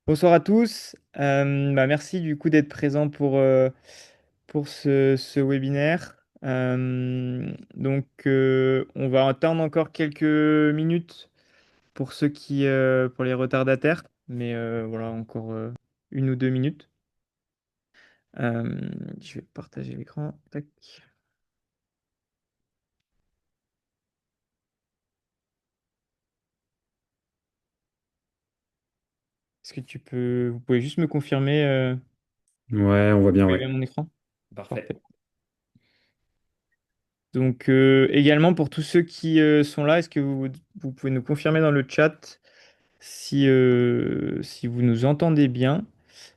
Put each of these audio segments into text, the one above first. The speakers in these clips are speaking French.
Bonsoir à tous. Merci du coup d'être présent pour ce webinaire. On va attendre encore quelques minutes pour pour les retardataires, mais voilà, encore 1 ou 2 minutes. Euh, je vais partager l'écran. Tac. Vous pouvez juste me confirmer, Ouais, on voit bien, vous ouais. voyez bien mon écran? Parfait. Parfait. Également pour tous ceux qui sont là, est-ce que vous pouvez nous confirmer dans le chat si vous nous entendez bien,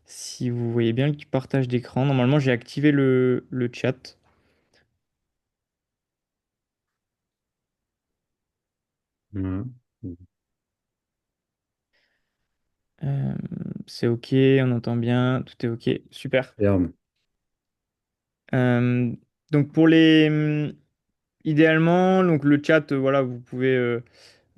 si vous voyez bien le partage d'écran? Normalement, j'ai activé le chat. Ouais. Euh, c'est OK, on entend bien, tout est OK, super. Superbe. Euh, donc pour idéalement, donc le chat, voilà, vous pouvez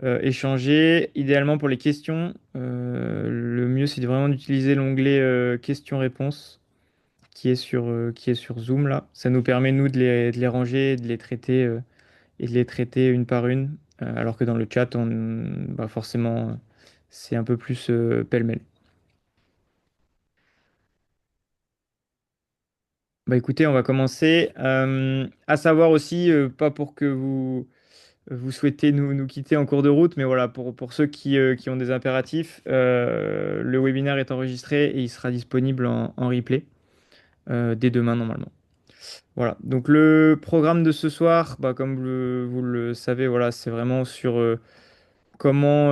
échanger. Idéalement pour les questions, le mieux c'est vraiment d'utiliser l'onglet questions-réponses qui est sur Zoom là. Ça nous permet nous de les ranger, de les traiter et de les traiter une par une, alors que dans le chat, forcément, c'est un peu plus pêle-mêle. Bah écoutez, on va commencer. À savoir aussi, pas pour que vous souhaitez nous quitter en cours de route, mais voilà, pour ceux qui ont des impératifs, le webinaire est enregistré et il sera disponible en replay dès demain normalement. Voilà, donc le programme de ce soir, comme vous le savez, voilà, c'est vraiment sur comment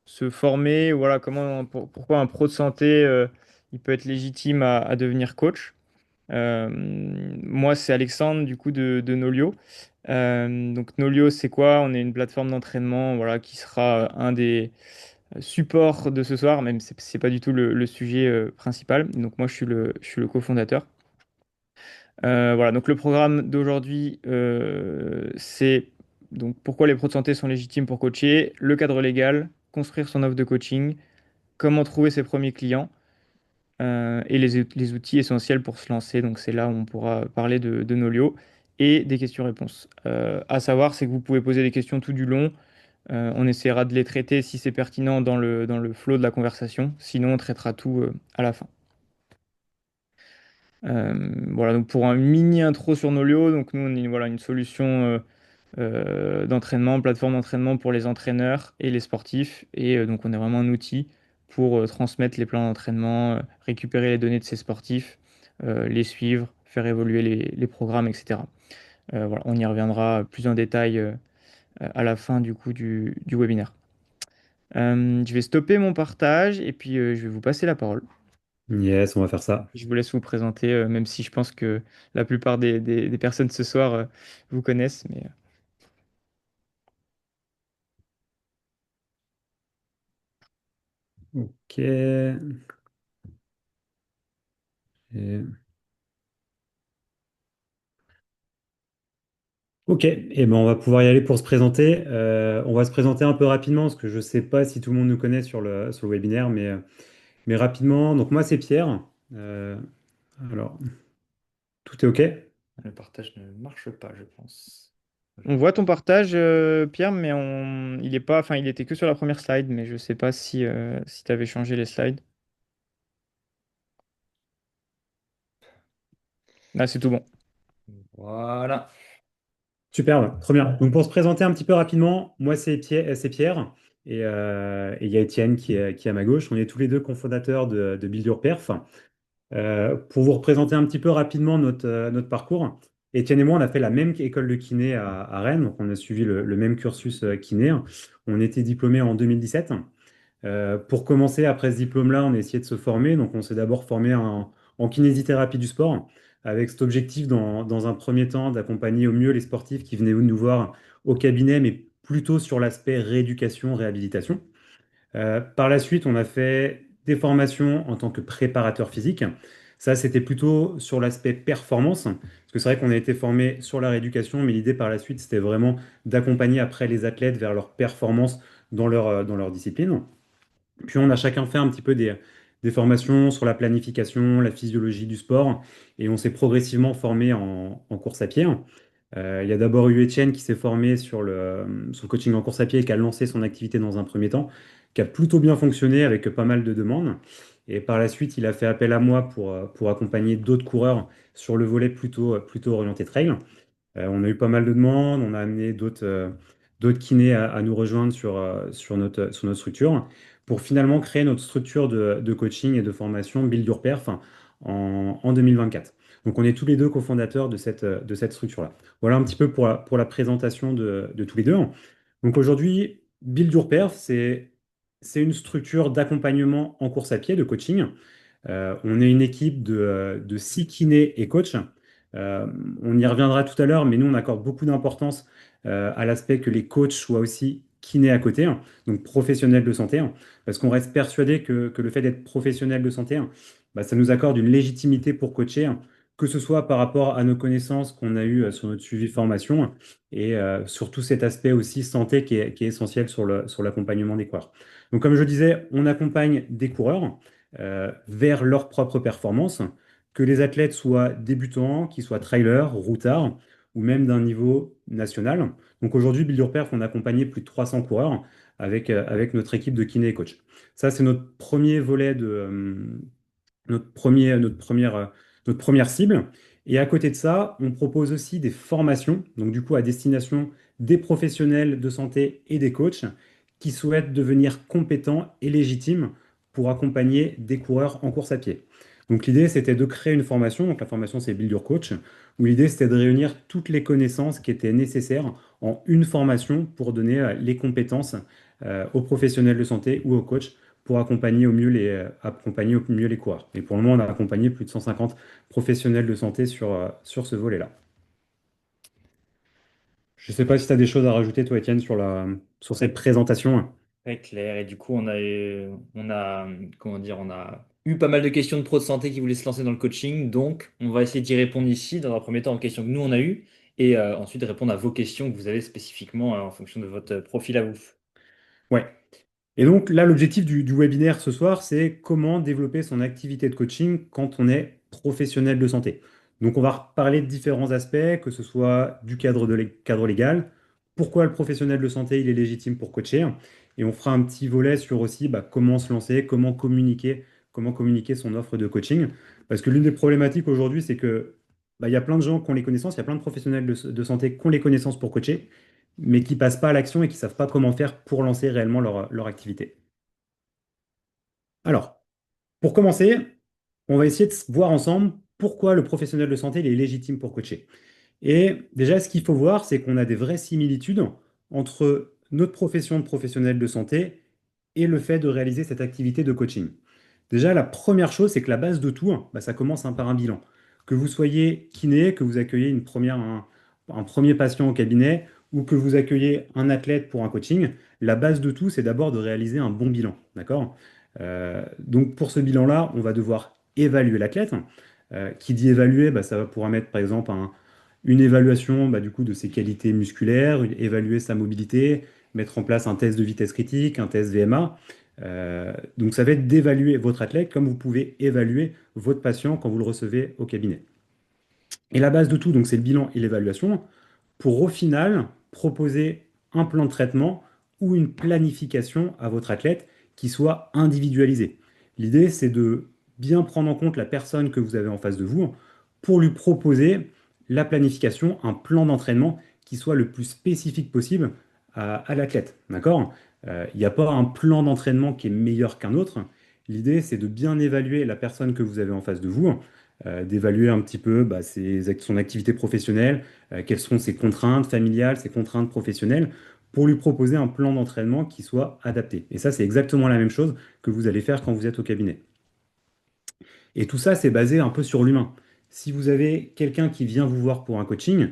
se former, voilà, pourquoi un pro de santé il peut être légitime à devenir coach. Moi, c'est Alexandre du coup de Nolio. Donc Nolio, c'est quoi? On est une plateforme d'entraînement, voilà, qui sera un des supports de ce soir, même si c'est pas du tout le sujet principal. Donc moi, je suis le cofondateur. Voilà, donc le programme d'aujourd'hui, c'est donc pourquoi les pros de santé sont légitimes pour coacher, le cadre légal, construire son offre de coaching, comment trouver ses premiers clients et les outils essentiels pour se lancer. Donc c'est là où on pourra parler de Nolio et des questions-réponses. À savoir, c'est que vous pouvez poser des questions tout du long. On essaiera de les traiter si c'est pertinent dans le flow de la conversation. Sinon, on traitera tout à la fin. Voilà, donc pour un mini intro sur Nolio, donc nous on est voilà, une solution d'entraînement, plateforme d'entraînement pour les entraîneurs et les sportifs. Et donc on est vraiment un outil pour transmettre les plans d'entraînement, récupérer les données de ces sportifs, les suivre, faire évoluer les programmes, etc. Voilà, on y reviendra plus en détail à la fin du coup du webinaire. Je vais stopper mon partage et puis je vais vous passer la parole. Yes, on va faire ça. Je vous laisse vous présenter, même si je pense que la plupart des personnes ce soir vous connaissent. Mais Ok. Et- Ok, et ben on va pouvoir y aller pour se présenter. On va se présenter un peu rapidement parce que je sais pas si tout le monde nous connaît sur le webinaire, mais rapidement. Donc moi c'est Pierre. Euh, alors, tout est ok? le partage ne marche pas, je pense. On voit ton partage, Pierre, mais il est pas, enfin, il était que sur la première slide, mais je sais pas si tu avais changé les slides. Là, c'est tout bon. Voilà. Super, très bien. Donc pour se présenter un petit peu rapidement, moi c'est Pierre et il y a Étienne qui est à ma gauche. On est tous les deux cofondateurs de Build Your Perf. Pour vous représenter un petit peu rapidement notre parcours, Étienne et moi, on a fait la même école de kiné à Rennes, donc on a suivi le même cursus kiné. On était diplômés en 2017. Pour commencer, après ce diplôme-là, on a essayé de se former. Donc, on s'est d'abord formé en kinésithérapie du sport, avec cet objectif, dans un premier temps, d'accompagner au mieux les sportifs qui venaient nous voir au cabinet, mais plutôt sur l'aspect rééducation, réhabilitation. Par la suite, on a fait des formations en tant que préparateur physique. Ça, c'était plutôt sur l'aspect performance, parce que c'est vrai qu'on a été formé sur la rééducation, mais l'idée par la suite, c'était vraiment d'accompagner après les athlètes vers leur performance dans leur discipline. Puis on a chacun fait un petit peu des formations sur la planification, la physiologie du sport, et on s'est progressivement formé en course à pied. Il y a d'abord eu Étienne qui s'est formé sur le coaching en course à pied et qui a lancé son activité dans un premier temps, qui a plutôt bien fonctionné avec pas mal de demandes. Et par la suite, il a fait appel à moi pour accompagner d'autres coureurs sur le volet plutôt orienté trail. On a eu pas mal de demandes, on a amené d'autres kinés à nous rejoindre sur notre structure pour finalement créer notre structure de coaching et de formation Build Your Perf en 2024. Donc on est tous les deux cofondateurs de cette structure-là. Voilà un petit peu pour la présentation de tous les deux. Donc aujourd'hui, Build Your Perf, c'est une structure d'accompagnement en course à pied, de coaching. On est une équipe de 6 kinés et coachs. Euh, on y reviendra tout à l'heure, mais nous, on accorde beaucoup d'importance à l'aspect que les coachs soient aussi kinés à côté, hein, donc professionnels de santé, hein, parce qu'on reste persuadé que le fait d'être professionnel de santé, hein, bah, ça nous accorde une légitimité pour coacher, hein, que ce soit par rapport à nos connaissances qu'on a eues sur notre suivi de formation, hein, et surtout cet aspect aussi santé qui est essentiel sur l'accompagnement des coureurs. Donc, comme je disais, on accompagne des coureurs vers leur propre performance, que les athlètes soient débutants, qu'ils soient trailers, routards, ou même d'un niveau national. Donc aujourd'hui, Build Your Perf, on a accompagné plus de 300 coureurs avec notre équipe de kiné et coach. Ça, c'est notre premier volet notre première cible. Et à côté de ça, on propose aussi des formations, donc du coup à destination des professionnels de santé et des coachs qui souhaitent devenir compétents et légitimes pour accompagner des coureurs en course à pied. Donc l'idée, c'était de créer une formation, donc la formation c'est Build Your Coach, où l'idée c'était de réunir toutes les connaissances qui étaient nécessaires en une formation pour donner les compétences aux professionnels de santé ou aux coachs pour accompagner au mieux les coureurs. Et pour le moment, on a accompagné plus de 150 professionnels de santé sur ce volet-là. Je ne sais pas si tu as des choses à rajouter, toi, Étienne, sur cette présentation. Très clair. Et du coup, comment dire, on a eu pas mal de questions de pros de santé qui voulaient se lancer dans le coaching. Donc, on va essayer d'y répondre ici, dans un premier temps, aux questions que nous, on a eues, et ensuite répondre à vos questions que vous avez spécifiquement en fonction de votre profil à vous. Ouais. Et donc là, l'objectif du webinaire ce soir, c'est comment développer son activité de coaching quand on est professionnel de santé. Donc on va parler de différents aspects, que ce soit du cadre légal, pourquoi le professionnel de santé il est légitime pour coacher, et on fera un petit volet sur aussi comment se lancer, comment communiquer son offre de coaching. Parce que l'une des problématiques aujourd'hui, c'est que il y a plein de gens qui ont les connaissances, il y a plein de professionnels de santé qui ont les connaissances pour coacher, mais qui passent pas à l'action et qui savent pas comment faire pour lancer réellement leur activité. Alors, pour commencer, on va essayer de voir ensemble pourquoi le professionnel de santé il est légitime pour coacher. Et déjà, ce qu'il faut voir, c'est qu'on a des vraies similitudes entre notre profession de professionnel de santé et le fait de réaliser cette activité de coaching. Déjà, la première chose, c'est que la base de tout, ça commence par un bilan. Que vous soyez kiné, que vous accueillez un premier patient au cabinet ou que vous accueillez un athlète pour un coaching, la base de tout, c'est d'abord de réaliser un bon bilan. D'accord? Donc, pour ce bilan-là, on va devoir évaluer l'athlète. Qui dit évaluer, ça va pouvoir mettre par exemple une évaluation du coup, de ses qualités musculaires, évaluer sa mobilité, mettre en place un test de vitesse critique, un test VMA. Donc ça va être d'évaluer votre athlète comme vous pouvez évaluer votre patient quand vous le recevez au cabinet. Et la base de tout, donc c'est le bilan et l'évaluation, pour au final proposer un plan de traitement ou une planification à votre athlète qui soit individualisée. L'idée, c'est de bien prendre en compte la personne que vous avez en face de vous pour lui proposer la planification, un plan d'entraînement qui soit le plus spécifique possible à l'athlète. D'accord? Il n'y a pas un plan d'entraînement qui est meilleur qu'un autre. L'idée, c'est de bien évaluer la personne que vous avez en face de vous, d'évaluer un petit peu son activité professionnelle, quelles sont ses contraintes familiales, ses contraintes professionnelles, pour lui proposer un plan d'entraînement qui soit adapté. Et ça, c'est exactement la même chose que vous allez faire quand vous êtes au cabinet. Et tout ça, c'est basé un peu sur l'humain. Si vous avez quelqu'un qui vient vous voir pour un coaching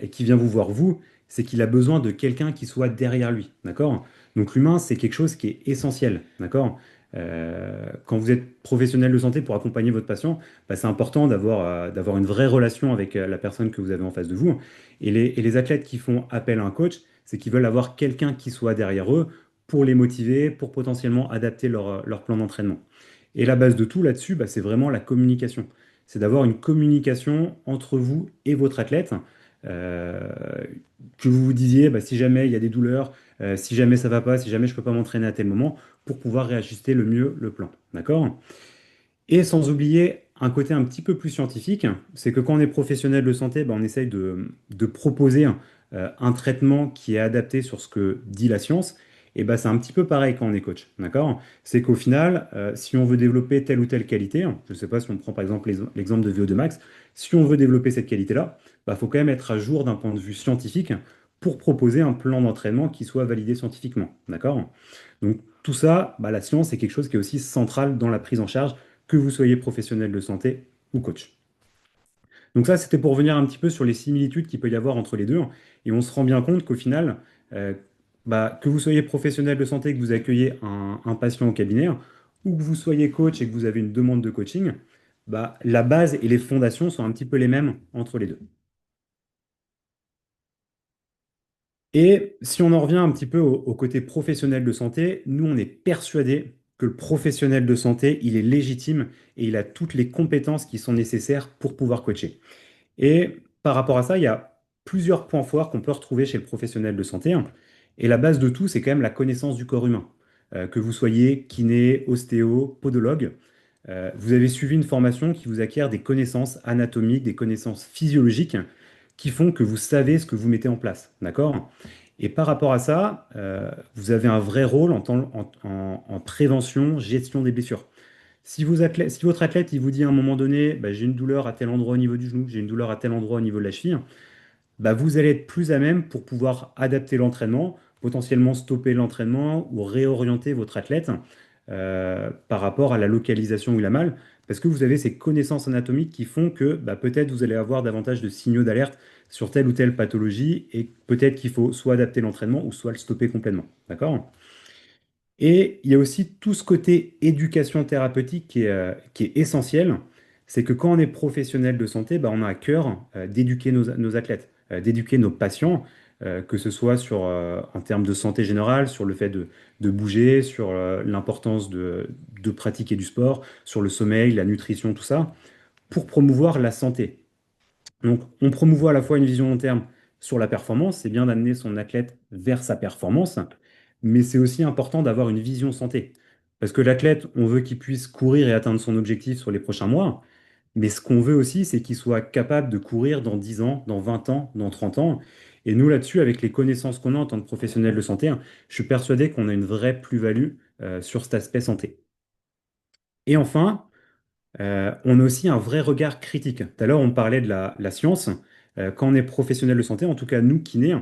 et qui vient vous voir vous, c'est qu'il a besoin de quelqu'un qui soit derrière lui, d'accord? Donc l'humain, c'est quelque chose qui est essentiel, d'accord? Quand vous êtes professionnel de santé pour accompagner votre patient, c'est important d'avoir une vraie relation avec la personne que vous avez en face de vous. Et les athlètes qui font appel à un coach, c'est qu'ils veulent avoir quelqu'un qui soit derrière eux pour les motiver, pour potentiellement adapter leur plan d'entraînement. Et la base de tout là-dessus, bah, c'est vraiment la communication. C'est d'avoir une communication entre vous et votre athlète. euh, que vous vous disiez, bah, si jamais il y a des douleurs, si jamais ça va pas, si jamais je peux pas m'entraîner à tel moment, pour pouvoir réajuster le mieux le plan. D'accord? Et sans oublier un côté un petit peu plus scientifique, c'est que quand on est professionnel de santé, ben, on essaye de proposer un traitement qui est adapté sur ce que dit la science. Et ben, c'est un petit peu pareil quand on est coach, d'accord? C'est qu'au final, si on veut développer telle ou telle qualité, je ne sais pas si on prend par exemple l'exemple de VO2 Max, si on veut développer cette qualité-là, il faut quand même être à jour d'un point de vue scientifique pour proposer un plan d'entraînement qui soit validé scientifiquement, d'accord? Donc tout ça, bah, la science est quelque chose qui est aussi central dans la prise en charge que vous soyez professionnel de santé ou coach. Donc ça, c'était pour revenir un petit peu sur les similitudes qu'il peut y avoir entre les deux. Et on se rend bien compte qu'au final, euh, que vous soyez professionnel de santé, que vous accueillez un patient au cabinet, ou que vous soyez coach et que vous avez une demande de coaching, la base et les fondations sont un petit peu les mêmes entre les deux. Et si on en revient un petit peu au côté professionnel de santé, nous, on est persuadé que le professionnel de santé, il est légitime et il a toutes les compétences qui sont nécessaires pour pouvoir coacher. Et par rapport à ça, il y a plusieurs points forts qu'on peut retrouver chez le professionnel de santé. Et la base de tout, c'est quand même la connaissance du corps humain. Que vous soyez kiné, ostéo, podologue, vous avez suivi une formation qui vous acquiert des connaissances anatomiques, des connaissances physiologiques qui font que vous savez ce que vous mettez en place. D'accord? Et par rapport à ça, vous avez un vrai rôle en prévention, gestion des blessures. Si votre athlète il vous dit à un moment donné, bah, j'ai une douleur à tel endroit au niveau du genou, j'ai une douleur à tel endroit au niveau de la cheville, vous allez être plus à même pour pouvoir adapter l'entraînement, potentiellement stopper l'entraînement ou réorienter votre athlète par rapport à la localisation où il a mal, parce que vous avez ces connaissances anatomiques qui font que peut-être vous allez avoir davantage de signaux d'alerte sur telle ou telle pathologie et peut-être qu'il faut soit adapter l'entraînement ou soit le stopper complètement. D'accord? Et il y a aussi tout ce côté éducation thérapeutique qui est essentiel. C'est que quand on est professionnel de santé, on a à cœur d'éduquer nos athlètes, d'éduquer nos patients, que ce soit en termes de santé générale, sur le fait de bouger, sur l'importance de pratiquer du sport, sur le sommeil, la nutrition, tout ça, pour promouvoir la santé. Donc, on promouvoit à la fois une vision long terme sur la performance, c'est bien d'amener son athlète vers sa performance, mais c'est aussi important d'avoir une vision santé. Parce que l'athlète, on veut qu'il puisse courir et atteindre son objectif sur les prochains mois, mais ce qu'on veut aussi, c'est qu'il soit capable de courir dans 10 ans, dans 20 ans, dans 30 ans. Et nous, là-dessus, avec les connaissances qu'on a en tant que professionnels de santé, je suis persuadé qu'on a une vraie plus-value sur cet aspect santé. Et enfin, on a aussi un vrai regard critique. Tout à l'heure, on parlait de la science. Quand on est professionnel de santé, en tout cas nous, kinés,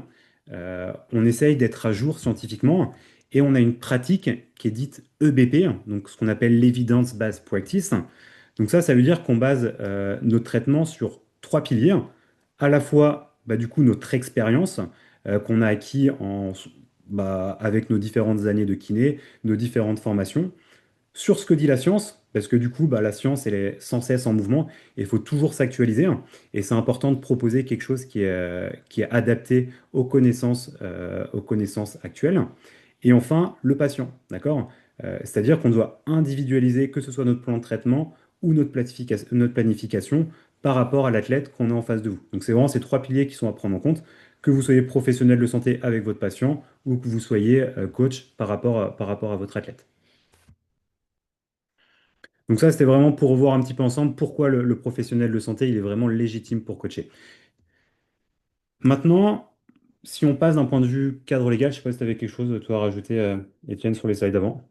on essaye d'être à jour scientifiquement et on a une pratique qui est dite EBP, donc ce qu'on appelle l'Evidence-Based Practice. Donc ça veut dire qu'on base notre traitement sur trois piliers. À la fois, du coup, notre expérience qu'on a acquis avec nos différentes années de kiné, nos différentes formations sur ce que dit la science, parce que du coup, la science, elle est sans cesse en mouvement et il faut toujours s'actualiser. Et c'est important de proposer quelque chose qui est adapté aux connaissances actuelles. Et enfin, le patient, d'accord? C'est-à-dire qu'on doit individualiser que ce soit notre plan de traitement ou notre planification par rapport à l'athlète qu'on a en face de vous. Donc c'est vraiment ces trois piliers qui sont à prendre en compte, que vous soyez professionnel de santé avec votre patient ou que vous soyez coach par rapport à votre athlète. Donc ça, c'était vraiment pour revoir un petit peu ensemble pourquoi le professionnel de santé, il est vraiment légitime pour coacher. Maintenant, si on passe d'un point de vue cadre légal, je sais pas si tu avais quelque chose, toi, à rajouter, Étienne, sur les slides d'avant.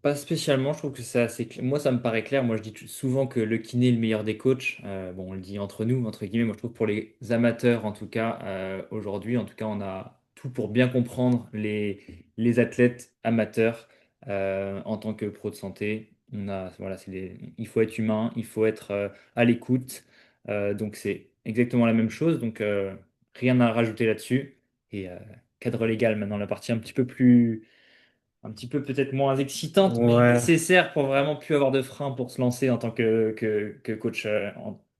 Pas spécialement, je trouve que c'est assez clair. Moi, ça me paraît clair. Moi, je dis souvent que le kiné est le meilleur des coachs. Bon, on le dit entre nous, entre guillemets. Moi, je trouve que pour les amateurs, en tout cas, aujourd'hui, en tout cas, on a tout pour bien comprendre les athlètes amateurs en tant que pro de santé. Voilà, il faut être humain, il faut être à l'écoute. Donc, c'est exactement la même chose. Donc, rien à rajouter là-dessus. Et cadre légal, maintenant, la partie un petit peu peut-être moins excitante, mais Ouais, nécessaire pour vraiment plus avoir de frein pour se lancer en tant que coach.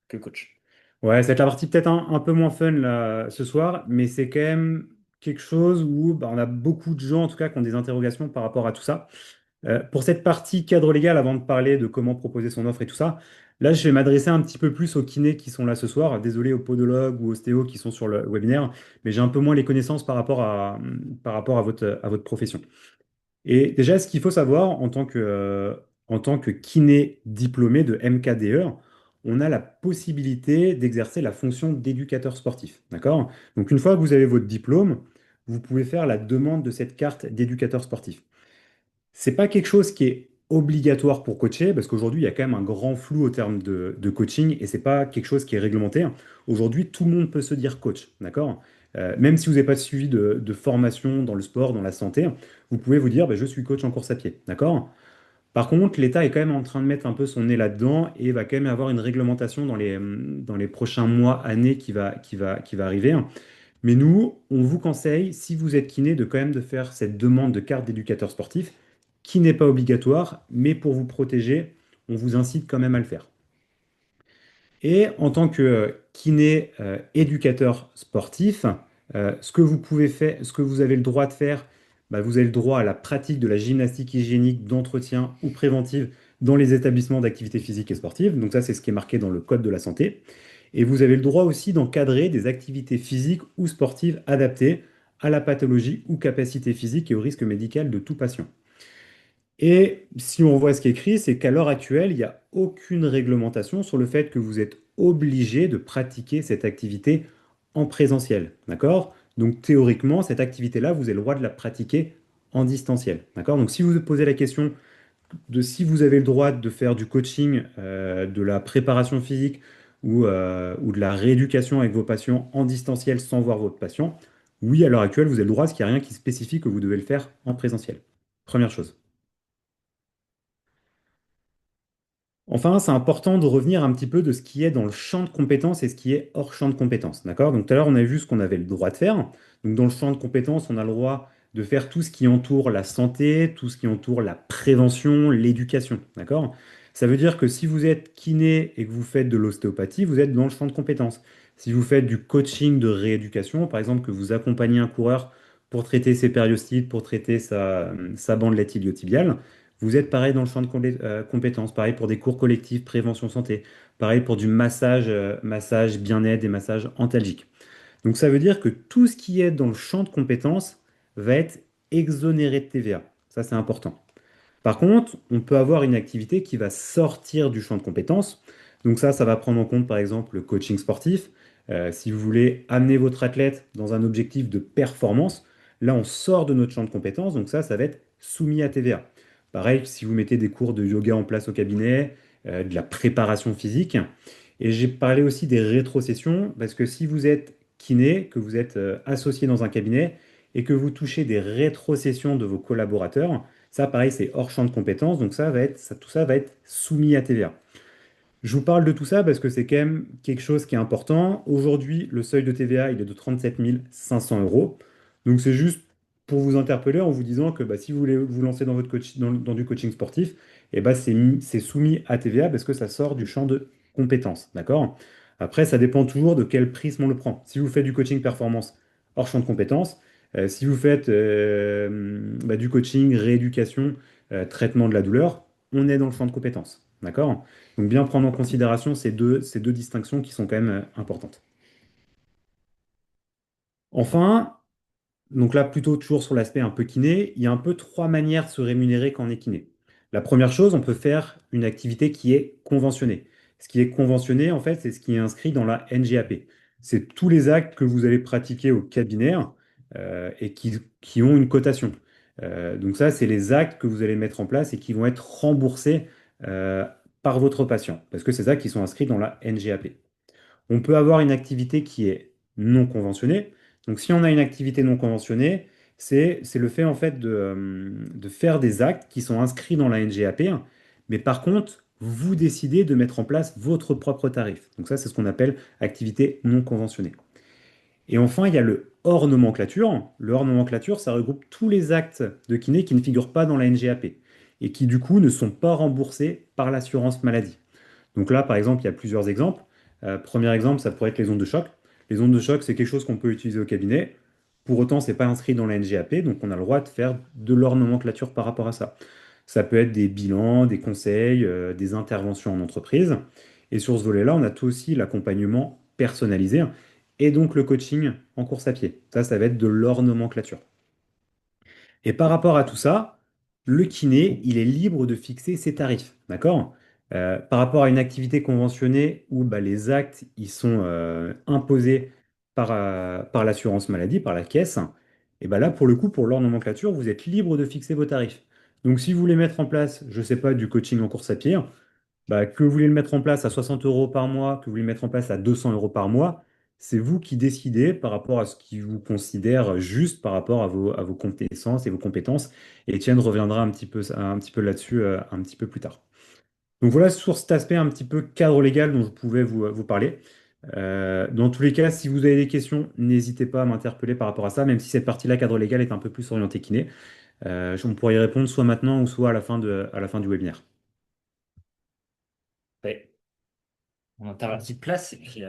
Que coach. ouais, c'est la partie peut-être un peu moins fun là, ce soir, mais c'est quand même quelque chose où bah, on a beaucoup de gens, en tout cas, qui ont des interrogations par rapport à tout ça. Pour cette partie cadre légal, avant de parler de comment proposer son offre et tout ça, là, je vais m'adresser un petit peu plus aux kinés qui sont là ce soir. Désolé aux podologues ou ostéos qui sont sur le webinaire, mais j'ai un peu moins les connaissances par rapport à votre profession. Et déjà, ce qu'il faut savoir en tant que kiné diplômé de MKDE, on a la possibilité d'exercer la fonction d'éducateur sportif. D'accord? Donc, une fois que vous avez votre diplôme, vous pouvez faire la demande de cette carte d'éducateur sportif. C'est pas quelque chose qui est obligatoire pour coacher, parce qu'aujourd'hui, il y a quand même un grand flou au terme de coaching, et c'est pas quelque chose qui est réglementé. Aujourd'hui, tout le monde peut se dire coach, d'accord? Même si vous n'avez pas suivi de formation dans le sport, dans la santé, vous pouvez vous dire, bah, je suis coach en course à pied, d'accord? Par contre, l'État est quand même en train de mettre un peu son nez là-dedans et va quand même avoir une réglementation dans les prochains mois, années qui va arriver. Mais nous, on vous conseille, si vous êtes kiné, de quand même de faire cette demande de carte d'éducateur sportif, qui n'est pas obligatoire, mais pour vous protéger, on vous incite quand même à le faire. Et en tant que kiné éducateur sportif, ce que vous pouvez faire, ce que vous avez le droit de faire, bah, vous avez le droit à la pratique de la gymnastique hygiénique, d'entretien ou préventive dans les établissements d'activité physique et sportive. Donc ça, c'est ce qui est marqué dans le Code de la santé. Et vous avez le droit aussi d'encadrer des activités physiques ou sportives adaptées à la pathologie ou capacité physique et au risque médical de tout patient. Et si on voit ce qui est écrit, c'est qu'à l'heure actuelle, il n'y a aucune réglementation sur le fait que vous êtes obligé de pratiquer cette activité en présentiel. D'accord? Donc théoriquement, cette activité-là, vous avez le droit de la pratiquer en distanciel. D'accord? Donc si vous vous posez la question de si vous avez le droit de faire du coaching, de la préparation physique ou de la rééducation avec vos patients en distanciel sans voir votre patient, oui, à l'heure actuelle, vous avez le droit, parce qu'il n'y a rien qui spécifie que vous devez le faire en présentiel. Première chose. Enfin, c'est important de revenir un petit peu de ce qui est dans le champ de compétences et ce qui est hors champ de compétences. D'accord? Donc tout à l'heure, on a vu ce qu'on avait le droit de faire. Donc dans le champ de compétences, on a le droit de faire tout ce qui entoure la santé, tout ce qui entoure la prévention, l'éducation. D'accord? Ça veut dire que si vous êtes kiné et que vous faites de l'ostéopathie, vous êtes dans le champ de compétences. Si vous faites du coaching de rééducation, par exemple, que vous accompagnez un coureur pour traiter ses périostites, pour traiter sa bandelette iliotibiale, vous êtes pareil dans le champ de compétences, pareil pour des cours collectifs, prévention santé, pareil pour du massage, massage bien-être et massage antalgique. Donc ça veut dire que tout ce qui est dans le champ de compétences va être exonéré de TVA. Ça, c'est important. Par contre, on peut avoir une activité qui va sortir du champ de compétences. Donc ça va prendre en compte par exemple le coaching sportif. Si vous voulez amener votre athlète dans un objectif de performance, là on sort de notre champ de compétences, donc ça va être soumis à TVA. Pareil, si vous mettez des cours de yoga en place au cabinet, de la préparation physique. Et j'ai parlé aussi des rétrocessions, parce que si vous êtes kiné, que vous êtes associé dans un cabinet et que vous touchez des rétrocessions de vos collaborateurs, ça, pareil, c'est hors champ de compétences, donc tout ça va être soumis à TVA. Je vous parle de tout ça parce que c'est quand même quelque chose qui est important. Aujourd'hui, le seuil de TVA, il est de 37 500 euros. Donc c'est juste pour vous interpeller en vous disant que bah, si vous voulez vous lancer dans, dans du coaching sportif, eh bah, c'est soumis à TVA parce que ça sort du champ de compétences. D'accord? Après, ça dépend toujours de quel prisme on le prend. Si vous faites du coaching performance hors champ de compétences, si vous faites bah, du coaching, rééducation, traitement de la douleur, on est dans le champ de compétences. D'accord? Donc bien prendre en considération ces deux distinctions qui sont quand même importantes. Enfin, donc là plutôt toujours sur l'aspect un peu kiné, il y a un peu trois manières de se rémunérer quand on est kiné. La première chose, on peut faire une activité qui est conventionnée. Ce qui est conventionné, en fait, c'est ce qui est inscrit dans la NGAP. C'est tous les actes que vous allez pratiquer au cabinet et qui ont une cotation. Donc ça, c'est les actes que vous allez mettre en place et qui vont être remboursés euh, par votre patient, parce que c'est ça qui sont inscrits dans la NGAP. On peut avoir une activité qui est non conventionnée. Donc si on a une activité non conventionnée, c'est le fait en fait de faire des actes qui sont inscrits dans la NGAP, mais par contre, vous décidez de mettre en place votre propre tarif. Donc ça, c'est ce qu'on appelle activité non conventionnée. Et enfin, il y a le hors nomenclature. Le hors nomenclature, ça regroupe tous les actes de kiné qui ne figurent pas dans la NGAP et qui du coup ne sont pas remboursés par l'assurance maladie. Donc là, par exemple, il y a plusieurs exemples. Premier exemple, ça pourrait être les ondes de choc. Les ondes de choc, c'est quelque chose qu'on peut utiliser au cabinet. Pour autant, c'est pas inscrit dans la NGAP, donc on a le droit de faire de leur nomenclature par rapport à ça. Ça peut être des bilans, des conseils, des interventions en entreprise. Et sur ce volet-là, on a tout aussi l'accompagnement personnalisé et donc le coaching en course à pied. Ça va être de leur nomenclature. Et par rapport à tout ça, le kiné, il est libre de fixer ses tarifs, d'accord? Par rapport à une activité conventionnée où bah, les actes ils sont imposés par l'assurance maladie, par la caisse, et bah là, pour le coup, pour leur nomenclature, vous êtes libre de fixer vos tarifs. Donc, si vous voulez mettre en place, je ne sais pas, du coaching en course à pied, bah, que vous voulez le mettre en place à 60 euros par mois, que vous voulez le mettre en place à 200 euros par mois, c'est vous qui décidez par rapport à ce qui vous considère juste par rapport à vos connaissances et vos compétences. Et Étienne reviendra un petit peu là-dessus un petit peu plus tard. Donc voilà sur cet aspect un petit peu cadre légal dont je pouvais vous parler. Dans tous les cas, si vous avez des questions, n'hésitez pas à m'interpeller par rapport à ça, même si cette partie-là, cadre légal, est un peu plus orientée kiné. On pourrait y répondre soit maintenant ou soit à la fin du webinaire. Ouais. On a la petite place et puis,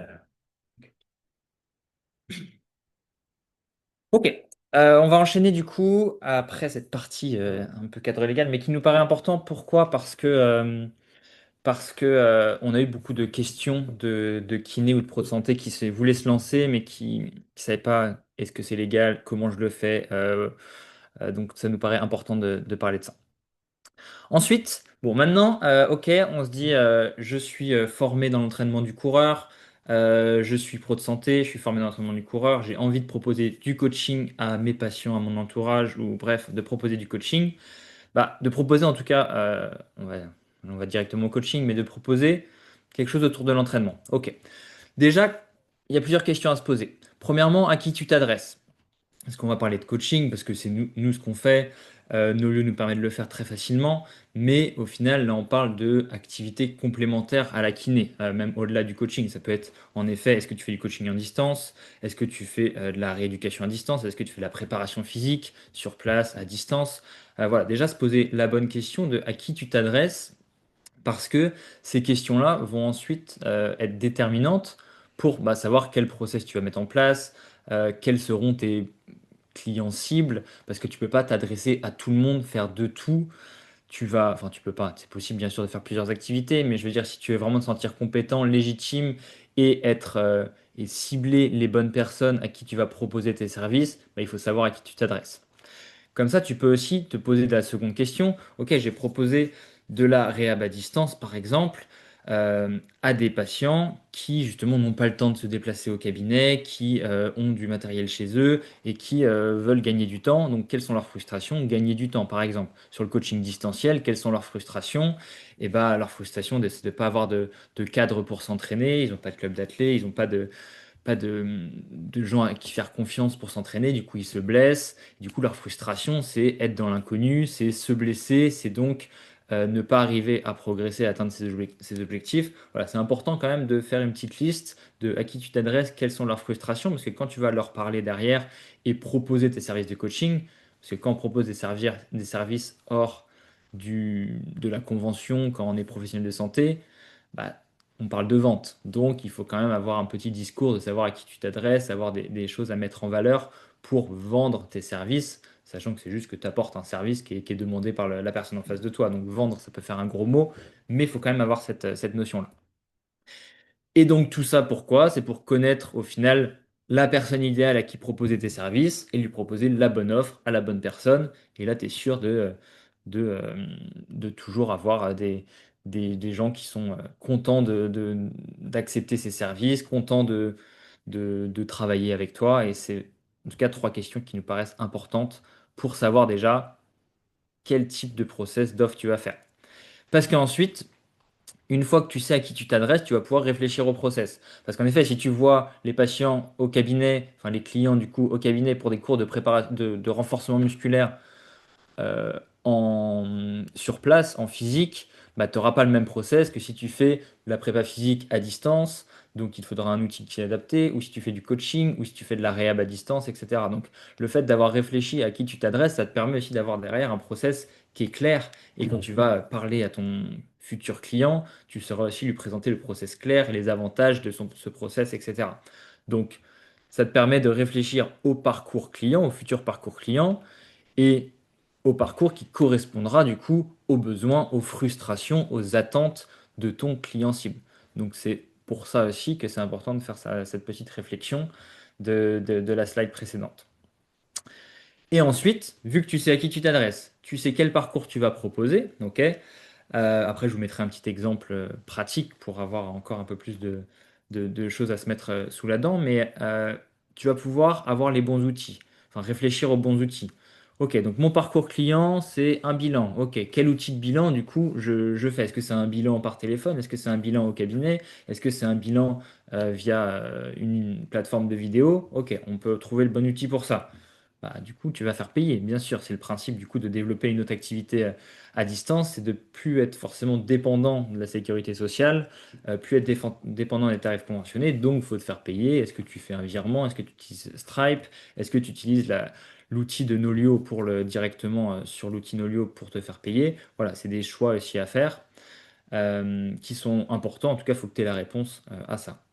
ok. On va enchaîner du coup après cette partie un peu cadre légal, mais qui nous paraît important. Pourquoi? Parce que on a eu beaucoup de questions de kiné ou de pro de santé voulaient se lancer, mais qui ne savaient pas est-ce que c'est légal, comment je le fais. Donc ça nous paraît important de parler de ça. Ensuite, bon, maintenant, ok, on se dit, je suis formé dans l'entraînement du coureur, je suis pro de santé, je suis formé dans l'entraînement du coureur, j'ai envie de proposer du coaching à mes patients, à mon entourage, ou bref, de proposer du coaching. Bah, de proposer en tout cas, on va directement au coaching, mais de proposer quelque chose autour de l'entraînement. Ok. Déjà, il y a plusieurs questions à se poser. Premièrement, à qui tu t'adresses? Est-ce qu'on va parler de coaching parce que c'est nous ce qu'on fait, nos lieux nous permettent de le faire très facilement, mais au final, là, on parle de activités complémentaires à la kiné, même au-delà du coaching. Ça peut être, en effet, est-ce que tu fais du coaching en distance? Est-ce que tu fais de la rééducation à distance? Est-ce que tu fais de la préparation physique sur place, à distance? Voilà, déjà se poser la bonne question de à qui tu t'adresses, parce que ces questions-là vont ensuite être déterminantes pour savoir quel process tu vas mettre en place, quels seront tes client cible, parce que tu peux pas t'adresser à tout le monde, faire de tout. Enfin, tu peux pas, c'est possible bien sûr de faire plusieurs activités, mais je veux dire, si tu veux vraiment te sentir compétent, légitime et et cibler les bonnes personnes à qui tu vas proposer tes services, il faut savoir à qui tu t'adresses. Comme ça, tu peux aussi te poser la seconde question. Ok, j'ai proposé de la réhab à distance, par exemple, à des patients qui, justement, n'ont pas le temps de se déplacer au cabinet, qui ont du matériel chez eux et qui veulent gagner du temps. Donc, quelles sont leurs frustrations? Gagner du temps, par exemple. Sur le coaching distanciel, quelles sont leurs frustrations? Et bah, leur frustration, c'est de ne pas avoir de cadre pour s'entraîner. Ils n'ont pas de club d'athlètes, ils n'ont pas de gens à qui faire confiance pour s'entraîner, du coup ils se blessent, du coup leur frustration c'est être dans l'inconnu, c'est se blesser, c'est donc ne pas arriver à progresser, à atteindre ses objectifs. Voilà, c'est important quand même de faire une petite liste de à qui tu t'adresses, quelles sont leurs frustrations, parce que quand tu vas leur parler derrière et proposer tes services de coaching, parce que quand on propose des services hors de la convention, quand on est professionnel de santé, bah, on parle de vente. Donc, il faut quand même avoir un petit discours de savoir à qui tu t'adresses, avoir des choses à mettre en valeur pour vendre tes services, sachant que c'est juste que tu apportes un service qui est demandé par la personne en face de toi. Donc, vendre, ça peut faire un gros mot, mais il faut quand même avoir cette notion-là. Et donc tout ça pourquoi? C'est pour connaître au final la personne idéale à qui proposer tes services et lui proposer la bonne offre à la bonne personne. Et là, tu es sûr de, euh, de toujours avoir des gens qui sont contents d'accepter ces services, contents de travailler avec toi. Et c'est en tout cas trois questions qui nous paraissent importantes pour savoir déjà quel type de process d'offre tu vas faire. Parce qu'ensuite, une fois que tu sais à qui tu t'adresses, tu vas pouvoir réfléchir au process. Parce qu'en effet, si tu vois les patients au cabinet, enfin les clients du coup au cabinet pour des cours de renforcement musculaire euh, sur place, en physique, bah, tu n'auras pas le même process que si tu fais de la prépa physique à distance. Donc il te faudra un outil qui est adapté, ou si tu fais du coaching, ou si tu fais de la réhab à distance, etc. Donc le fait d'avoir réfléchi à qui tu t'adresses, ça te permet aussi d'avoir derrière un process qui est clair. Et quand tu vas parler à ton futur client, tu sauras aussi lui présenter le process clair et les avantages de ce process, etc. Donc Ça te permet de réfléchir au parcours client, au futur parcours client et au parcours qui correspondra du coup aux besoins, aux frustrations, aux attentes de ton client cible. Donc c'est pour ça aussi que c'est important de faire cette petite réflexion de la slide précédente. Et ensuite, vu que tu sais à qui tu t'adresses, tu sais quel parcours tu vas proposer, ok? Après, je vous mettrai un petit exemple pratique pour avoir encore un peu plus de choses à se mettre sous la dent, mais tu vas pouvoir avoir les bons outils, enfin réfléchir aux bons outils. Ok, donc mon parcours client, c'est un bilan. Ok, quel outil de bilan, du coup, je fais? Est-ce que c'est un bilan par téléphone? Est-ce que c'est un bilan au cabinet? Est-ce que c'est un bilan via une plateforme de vidéo? Ok, on peut trouver le bon outil pour ça. Bah, du coup, tu vas faire payer, bien sûr. C'est le principe du coup de développer une autre activité à distance, c'est de plus être forcément dépendant de la sécurité sociale, plus être dépendant des tarifs conventionnés. Donc, il faut te faire payer. Est-ce que tu fais un virement? Est-ce que tu utilises Stripe? Est-ce que tu utilises l'outil de Nolio directement sur l'outil Nolio pour te faire payer? Voilà, c'est des choix aussi à faire qui sont importants. En tout cas, il faut que tu aies la réponse à ça.